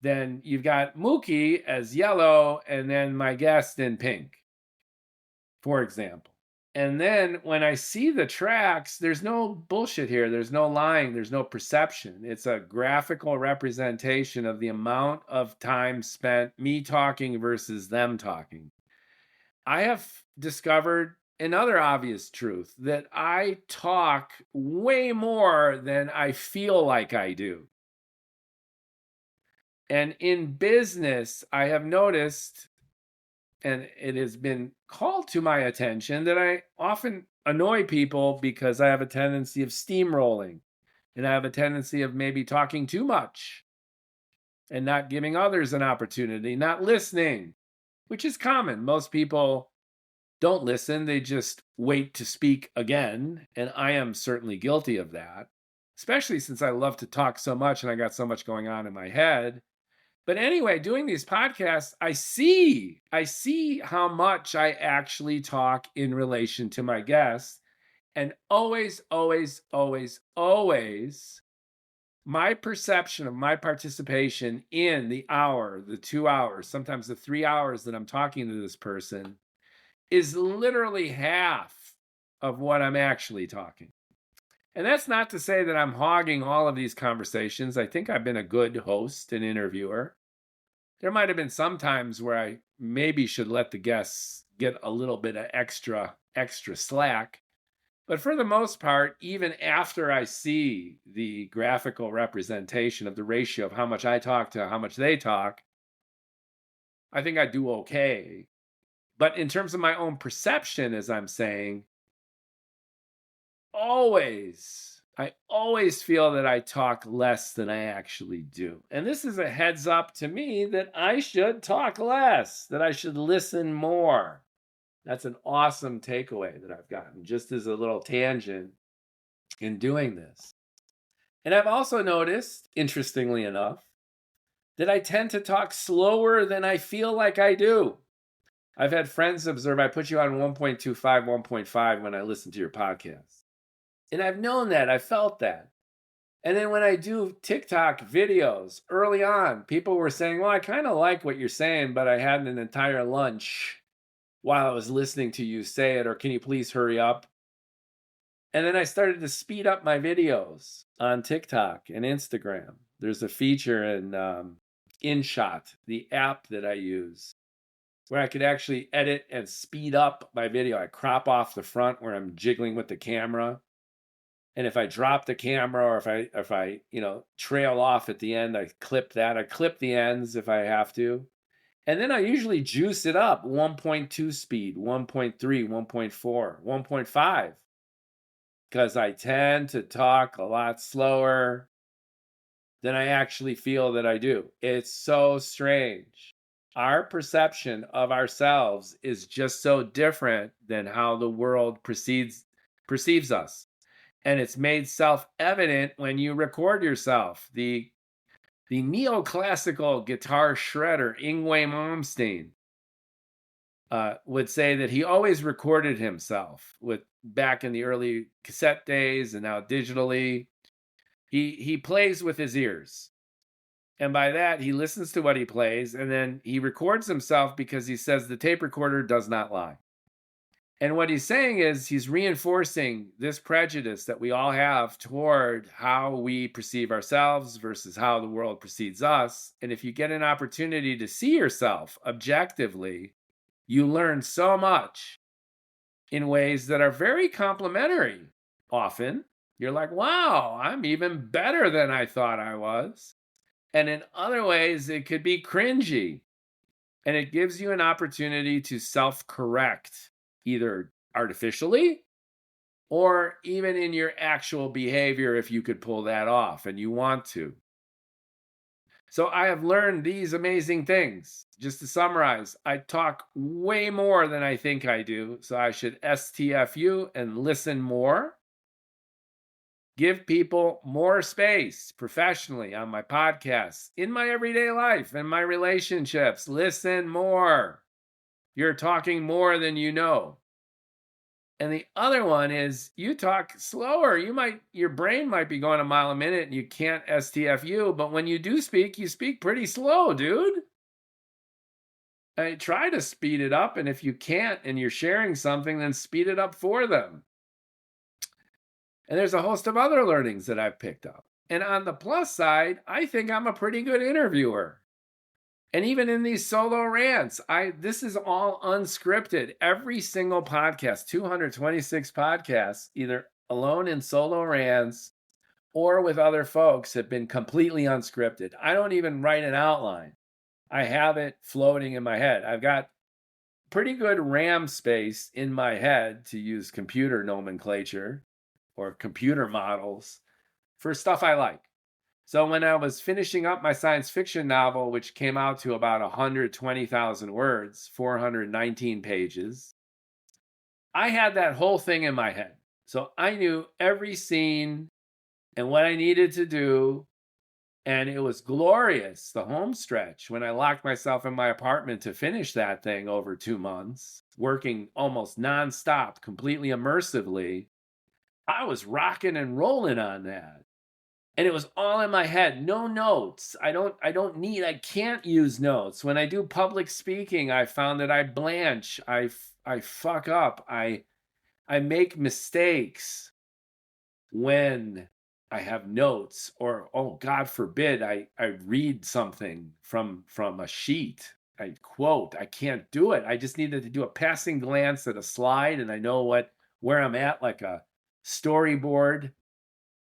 A: then you've got Mookie as yellow and then my guest in pink, for example. And then when I see the tracks, there's no bullshit here. There's no lying. There's no perception. It's a graphical representation of the amount of time spent me talking versus them talking. I have discovered another obvious truth, that I talk way more than I feel like I do. And in business, I have noticed, and it has been called to my attention, that I often annoy people because I have a tendency of steamrolling, and I have a tendency of maybe talking too much and not giving others an opportunity, not listening, which is common. Most people don't listen, they just wait to speak again, and I am certainly guilty of that, especially since I love to talk so much and I got so much going on in my head. But anyway, doing these podcasts, I see how much I actually talk in relation to my guests. And always, my perception of my participation in the hour, the 2 hours, sometimes the 3 hours that I'm talking to this person is literally half of what I'm actually talking. And that's not to say that I'm hogging all of these conversations. I think I've been a good host and interviewer. There might have been some times where I maybe should let the guests get a little bit of extra slack. But for the most part, even after I see the graphical representation of the ratio of how much I talk to how much they talk, I think I do okay. But in terms of my own perception, as I'm saying, I always feel that I talk less than I actually do. And this is a heads up to me that I should talk less, that I should listen more. That's an awesome takeaway that I've gotten just as a little tangent in doing this. And I've also noticed, interestingly enough, that I tend to talk slower than I feel like I do. I've had friends observe I put you on 1.25, 1.5 when I listen to your podcast. And I've known that, I felt that. And then when I do TikTok videos early on, people were saying, well, I kind of like what you're saying, but I had an entire lunch while I was listening to you say it, or can you please hurry up? And then I started to speed up my videos on TikTok and Instagram. There's a feature in InShot, the app that I use, where I could actually edit and speed up my video. I crop off the front where I'm jiggling with the camera. And if I drop the camera or if I trail off at the end, I clip that. I clip the ends if I have to. And then I usually juice it up, 1.2 speed, 1.3, 1.4, 1.5. Because I tend to talk a lot slower than I actually feel that I do. It's so strange. Our perception of ourselves is just so different than how the world perceives us. And it's made self-evident when you record yourself. The neoclassical guitar shredder Yngwie Malmsteen would say that he always recorded himself back in the early cassette days and now digitally. He plays with his ears. And by that, he listens to what he plays, and then he records himself because he says the tape recorder does not lie. And what he's saying is he's reinforcing this prejudice that we all have toward how we perceive ourselves versus how the world perceives us. And if you get an opportunity to see yourself objectively, you learn so much in ways that are very complimentary. Often, you're like, wow, I'm even better than I thought I was. And in other ways, it could be cringy. And it gives you an opportunity to self-correct, either artificially or even in your actual behavior, if you could pull that off and you want to. So I have learned these amazing things. Just to summarize, I talk way more than I think I do. So I should STFU and listen more. Give people more space professionally on my podcasts, in my everyday life, in my relationships. Listen more. You're talking more than you know. And the other one is you talk slower. Your brain might be going a mile a minute and you can't STFU, but when you do speak, you speak pretty slow, dude. Try to speed it up, and if you can't and you're sharing something, then speed it up for them. And there's a host of other learnings that I've picked up. And on the plus side, I think I'm a pretty good interviewer. And even in these solo rants, this is all unscripted. Every single podcast, 226 podcasts, either alone in solo rants or with other folks, have been completely unscripted. I don't even write an outline. I have it floating in my head. I've got pretty good RAM space in my head, to use computer nomenclature or computer models, for stuff I like. So when I was finishing up my science fiction novel, which came out to about 120,000 words, 419 pages, I had that whole thing in my head. So I knew every scene and what I needed to do. And it was glorious, the home stretch, when I locked myself in my apartment to finish that thing over 2 months, working almost nonstop, completely immersively. I was rocking and rolling on that. And it was all in my head, no notes. I can't use notes. When I do public speaking, I found that I blanch, I fuck up, I make mistakes when I have notes, or, oh, God forbid, I read something from a sheet. I quote, I can't do it. I just needed to do a passing glance at a slide, and I know where I'm at, like a storyboard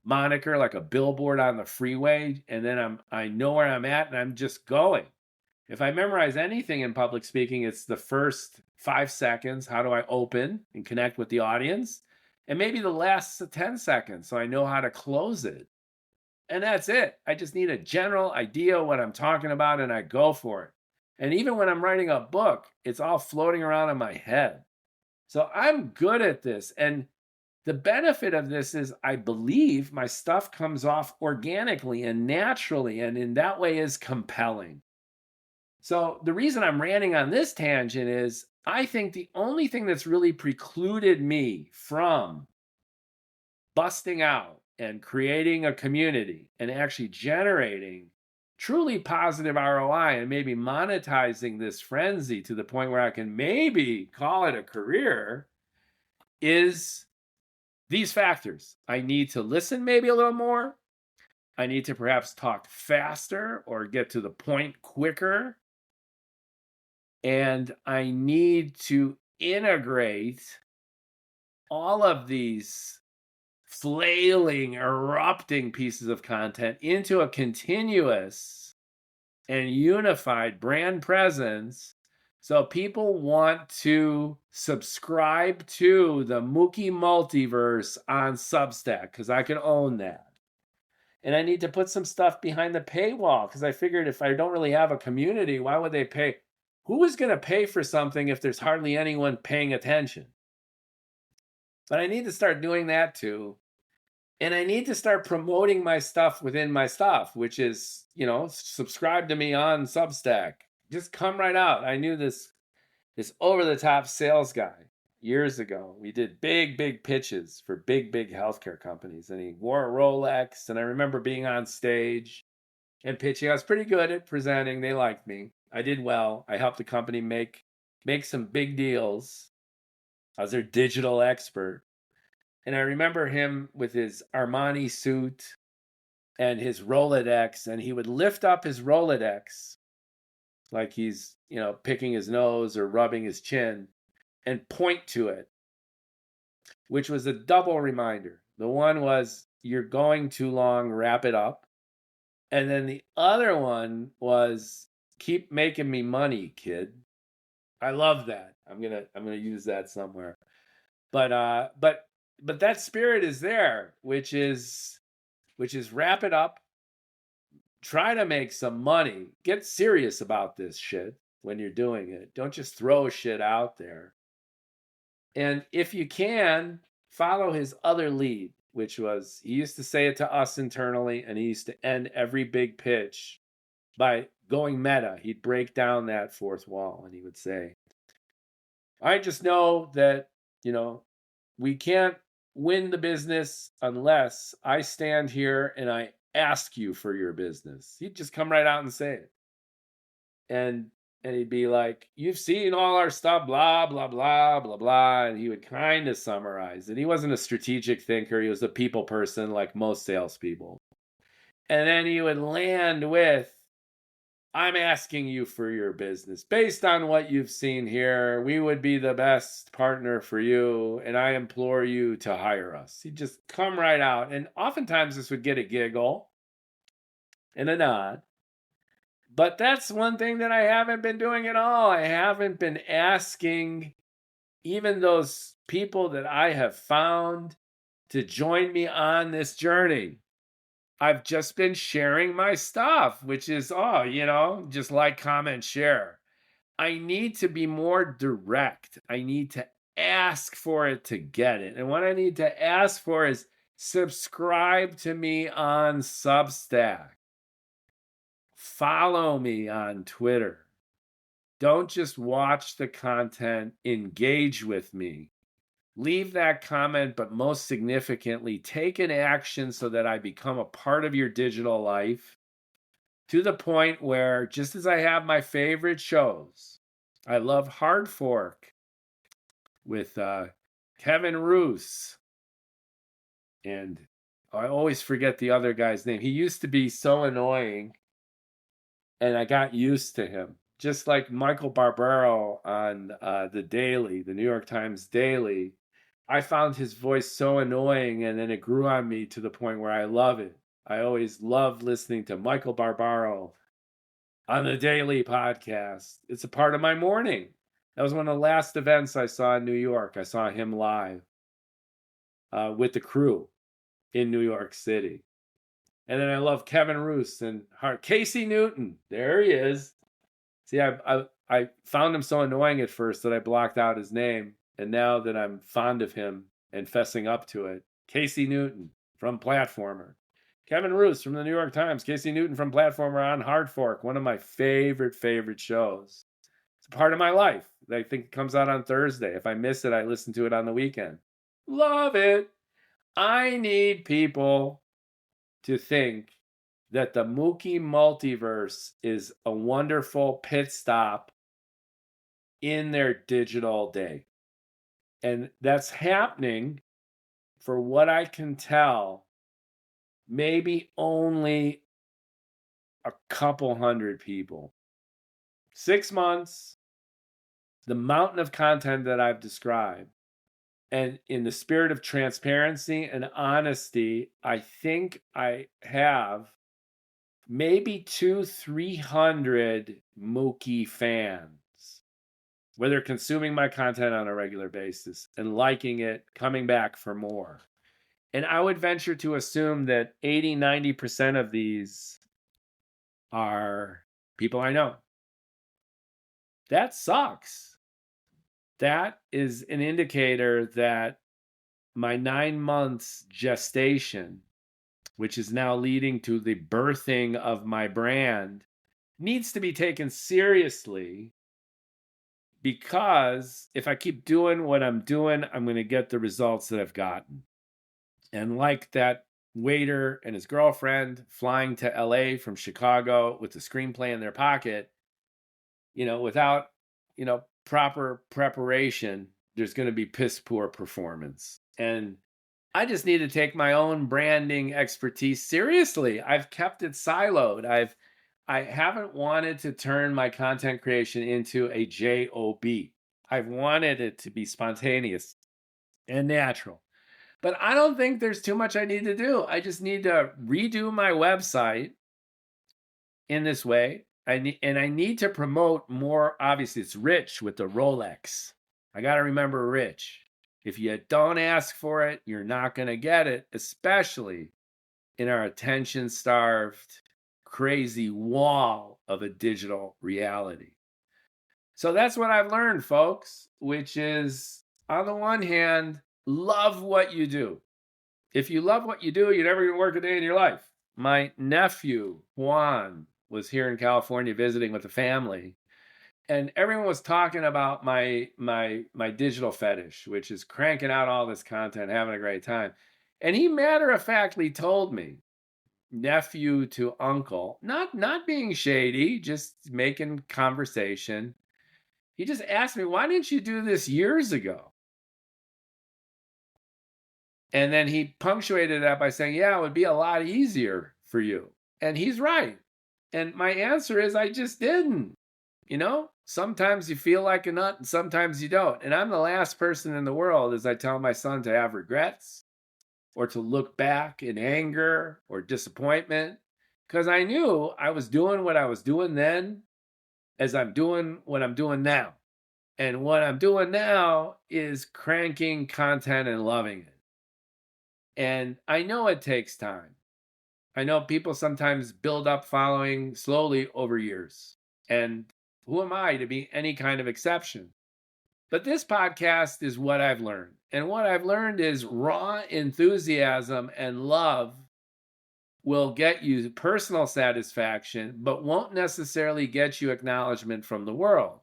A: moniker, like a billboard on the freeway, and then I know where I'm at, and I'm just going. If I memorize anything in public speaking, it's the first 5 seconds. How do I open and connect with the audience? And maybe the last 10 seconds, so I know how to close it. And that's it. I just need a general idea of what I'm talking about, and I go for it. And even when I'm writing a book, it's all floating around in my head. So I'm good at this. And the benefit of this is I believe my stuff comes off organically and naturally, and in that way is compelling. So the reason I'm ranting on this tangent is I think the only thing that's really precluded me from busting out and creating a community and actually generating truly positive ROI and maybe monetizing this frenzy to the point where I can maybe call it a career is these factors. I need to listen maybe a little more. I need to perhaps talk faster or get to the point quicker. And I need to integrate all of these flailing, erupting pieces of content into a continuous and unified brand presence, so people want to subscribe to the Mookie multiverse on Substack, because I can own that. And I need to put some stuff behind the paywall, because I figured if I don't really have a community, why would they pay? Who is going to pay for something if there's hardly anyone paying attention? But I need to start doing that too. And I need to start promoting my stuff within my stuff, which is, subscribe to me on Substack. Just come right out. I knew this over-the-top sales guy years ago. We did big pitches for big healthcare companies. And he wore a Rolex. And I remember being on stage and pitching. I was pretty good at presenting. They liked me. I did well. I helped the company make some big deals. I was their digital expert. And I remember him with his Armani suit and his Rolodex, and he would lift up his Rolodex like he's, picking his nose or rubbing his chin and point to it, which was a double reminder. The one was, you're going too long, wrap it up. And then the other one was, keep making me money, kid. I love that. I'm gonna use that somewhere. But that spirit is there, which is wrap it up, try to make some money, get serious about this shit when you're doing it. Don't just throw shit out there. And if you can, follow his other lead, which was, he used to say it to us internally, and he used to end every big pitch by going meta. He'd break down that fourth wall and he would say, I just know that, we can't win the business unless I stand here and I ask you for your business. He'd just come right out and say it. And he'd be like, you've seen all our stuff, blah, blah, blah, blah, blah. And he would kind of summarize it. He wasn't a strategic thinker. He was a people person like most salespeople. And then he would land with, I'm asking you for your business. Based on what you've seen here, we would be the best partner for you, and I implore you to hire us. He'd just come right out. And oftentimes this would get a giggle and a nod. But that's one thing that I haven't been doing at all. I haven't been asking even those people that I have found to join me on this journey. I've just been sharing my stuff, which is, just like, comment, share. I need to be more direct. I need to ask for it to get it. And what I need to ask for is subscribe to me on Substack. Follow me on Twitter. Don't just watch the content, engage with me. Leave that comment, but most significantly, take an action so that I become a part of your digital life, to the point where, just as I have my favorite shows, I love Hard Fork with Kevin Roos, and I always forget the other guy's name. He used to be so annoying, and I got used to him. Just like Michael Barbaro on the Daily, the New York Times Daily. I found his voice so annoying, and then it grew on me to the point where I love it. I always love listening to Michael Barbaro on the Daily podcast. It's a part of my morning. That was one of the last events I saw in New York. I saw him live with the crew in New York City. And then I love Kevin Roos and Casey Newton. There he is. See, I found him so annoying at first that I blocked out his name. And now that I'm fond of him and fessing up to it, Casey Newton from Platformer. Kevin Roos from the New York Times. Casey Newton from Platformer on Hard Fork. One of my favorite shows. It's a part of my life. I think it comes out on Thursday. If I miss it, I listen to it on the weekend. Love it. I need people to think that the Mookie multiverse is a wonderful pit stop in their digital day. And that's happening, for what I can tell, maybe only a couple hundred people. 6 months, the mountain of content that I've described. And in the spirit of transparency and honesty, I think I have maybe 200-300 Mookie fans, where they're consuming my content on a regular basis and liking it, coming back for more. And I would venture to assume that 80-90% of these are people I know. That sucks. That is an indicator that my 9 months gestation, which is now leading to the birthing of my brand, needs to be taken seriously. Because if I keep doing what I'm doing, I'm going to get the results that I've gotten. And like that waiter and his girlfriend flying to LA from Chicago with the screenplay in their pocket, without, proper preparation, there's going to be piss poor performance. And I just need to take my own branding expertise seriously. I've kept it siloed. I haven't wanted to turn my content creation into a job. I've wanted it to be spontaneous and natural. But I don't think there's too much I need to do. I just need to redo my website in this way. I need to promote more. Obviously, it's Rich with the Rolex. I got to remember Rich. If you don't ask for it, you're not going to get it, especially in our attention-starved, crazy wall of a digital reality. So that's what I've learned, folks, which is, on the one hand, love what you do. If you love what you do, you're never going to work a day in your life. My nephew, Juan, was here in California visiting with a family, and everyone was talking about my digital fetish, which is cranking out all this content, having a great time. And he matter-of-factly told me, nephew to uncle, not being shady, just making conversation. He just asked me, why didn't you do this years ago? And then he punctuated that by saying, yeah, it would be a lot easier for you. And he's right. And my answer is, I just didn't. You know, sometimes you feel like a nut and sometimes you don't. And I'm the last person in the world, as I tell my son, to have regrets or to look back in anger or disappointment, because I knew I was doing what I was doing then as I'm doing what I'm doing now. And what I'm doing now is cranking content and loving it. And I know it takes time. I know people sometimes build up following slowly over years. And who am I to be any kind of exception? But this podcast is what I've learned. And what I've learned is raw enthusiasm and love will get you personal satisfaction, but won't necessarily get you acknowledgement from the world.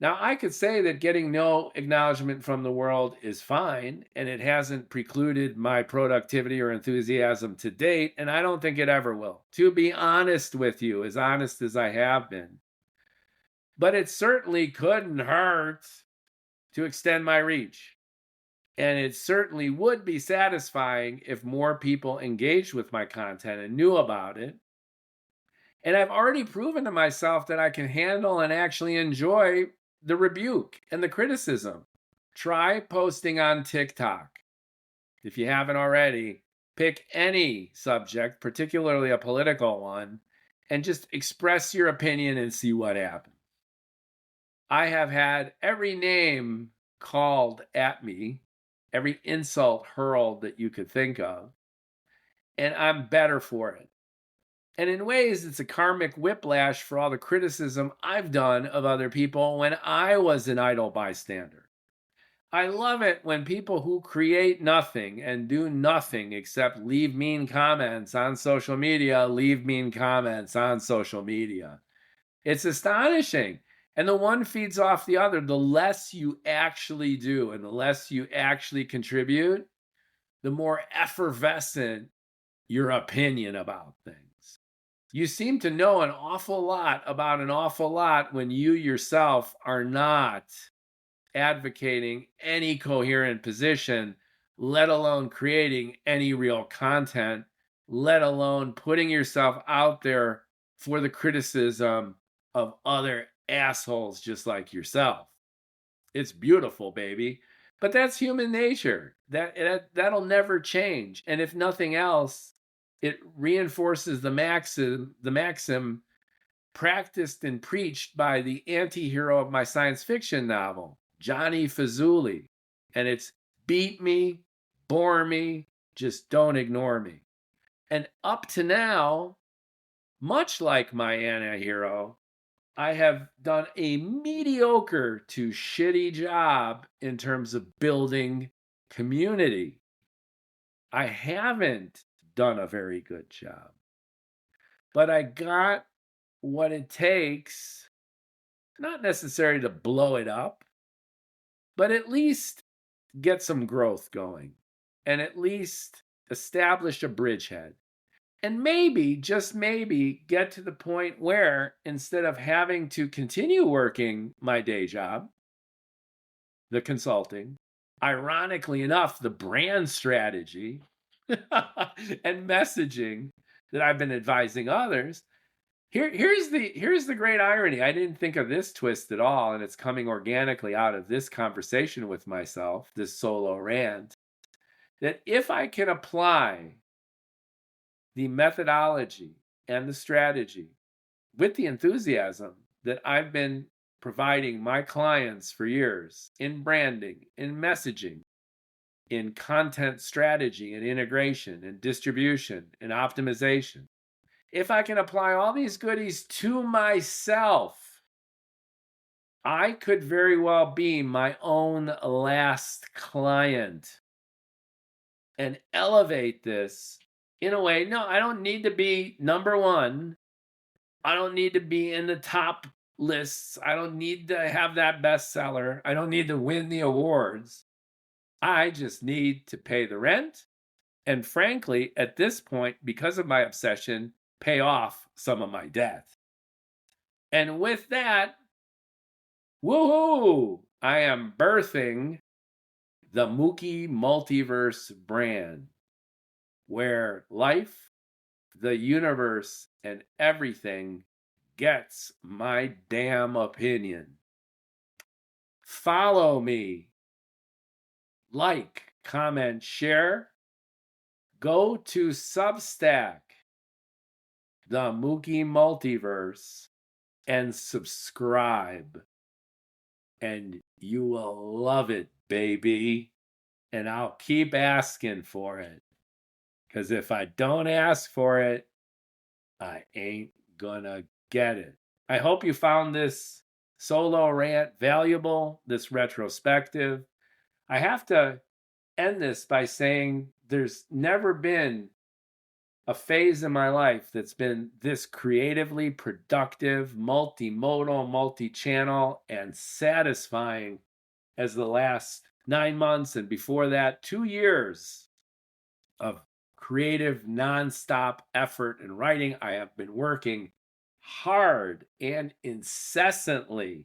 A: Now, I could say that getting no acknowledgement from the world is fine, and it hasn't precluded my productivity or enthusiasm to date, and I don't think it ever will. To be honest with you, as honest as I have been. But it certainly couldn't hurt to extend my reach. And it certainly would be satisfying if more people engaged with my content and knew about it. And I've already proven to myself that I can handle and actually enjoy the rebuke and the criticism. Try posting on TikTok. If you haven't already, pick any subject, particularly a political one, and just express your opinion and see what happens. I have had every name called at me, every insult hurled that you could think of, and I'm better for it. And in ways, it's a karmic whiplash for all the criticism I've done of other people when I was an idle bystander. I love it when people who create nothing and do nothing except leave mean comments on social media, leave mean comments on social media. It's astonishing. And the one feeds off the other. The less you actually do and the less you actually contribute, the more effervescent your opinion about things. You seem to know an awful lot about an awful lot when you yourself are not advocating any coherent position, let alone creating any real content, let alone putting yourself out there for the criticism of other assholes just like yourself. It's beautiful, baby. But that's human nature. That'll never change. And if nothing else, it reinforces the maxim practiced and preached by the anti-hero of my science fiction novel, Johnny Fazuli. And it's beat me, bore me, just don't ignore me. And up to now, much like my anti-hero, I have done a mediocre to shitty job in terms of building community. I haven't done a very good job. But I got what it takes, not necessarily to blow it up, but at least get some growth going and at least establish a bridgehead. And maybe, just maybe, get to the point where instead of having to continue working my day job, the consulting, ironically enough, the brand strategy and messaging that I've been advising others. Here's the great irony. I didn't think of this twist at all, and it's coming organically out of this conversation with myself, this solo rant, that if I can apply the methodology and the strategy with the enthusiasm that I've been providing my clients for years in branding, in messaging, in content strategy and integration and distribution and optimization, if I can apply all these goodies to myself, I could very well be my own last client and elevate this in a way. No, I don't need to be number one. I don't need to be in the top lists. I don't need to have that bestseller. I don't need to win the awards. I just need to pay the rent. And frankly, at this point, because of my obsession, pay off some of my debt. And with that, woohoo! I am birthing the Mookie Multiverse brand, where life, the universe, and everything gets my damn opinion. Follow me. Like, comment, share. Go to Substack, the Mookie Multiverse, and subscribe. And you will love it, baby. And I'll keep asking for it. Because if I don't ask for it, I ain't gonna get it. I hope you found this solo rant valuable, this retrospective. I have to end this by saying there's never been a phase in my life that's been this creatively productive, multimodal, multi-channel, and satisfying as the last 9 months, and before that, 2 years of creative, nonstop effort and writing. I have been working hard and incessantly.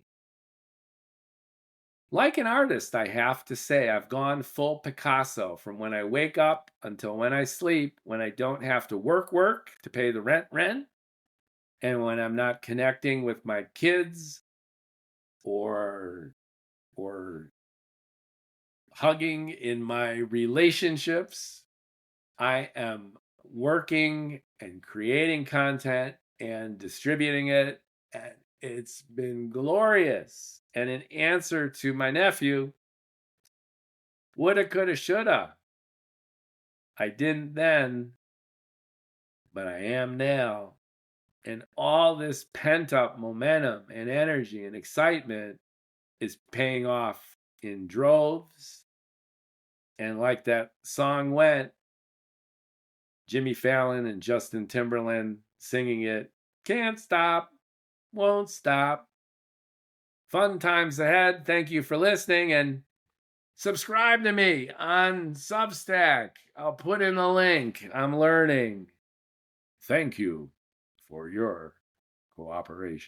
A: Like an artist, I have to say, I've gone full Picasso from when I wake up until when I sleep, when I don't have to work to pay the rent, and when I'm not connecting with my kids or hugging in my relationships. I am working and creating content and distributing it, and it's been glorious. And in answer to my nephew, woulda, coulda, shoulda. I didn't then, but I am now. And all this pent-up momentum and energy and excitement is paying off in droves. And like that song went, Jimmy Fallon and Justin Timberland singing it, can't stop, won't stop. Fun times ahead. Thank you for listening, and subscribe to me on Substack. I'll put in the link. I'm learning. Thank you for your cooperation.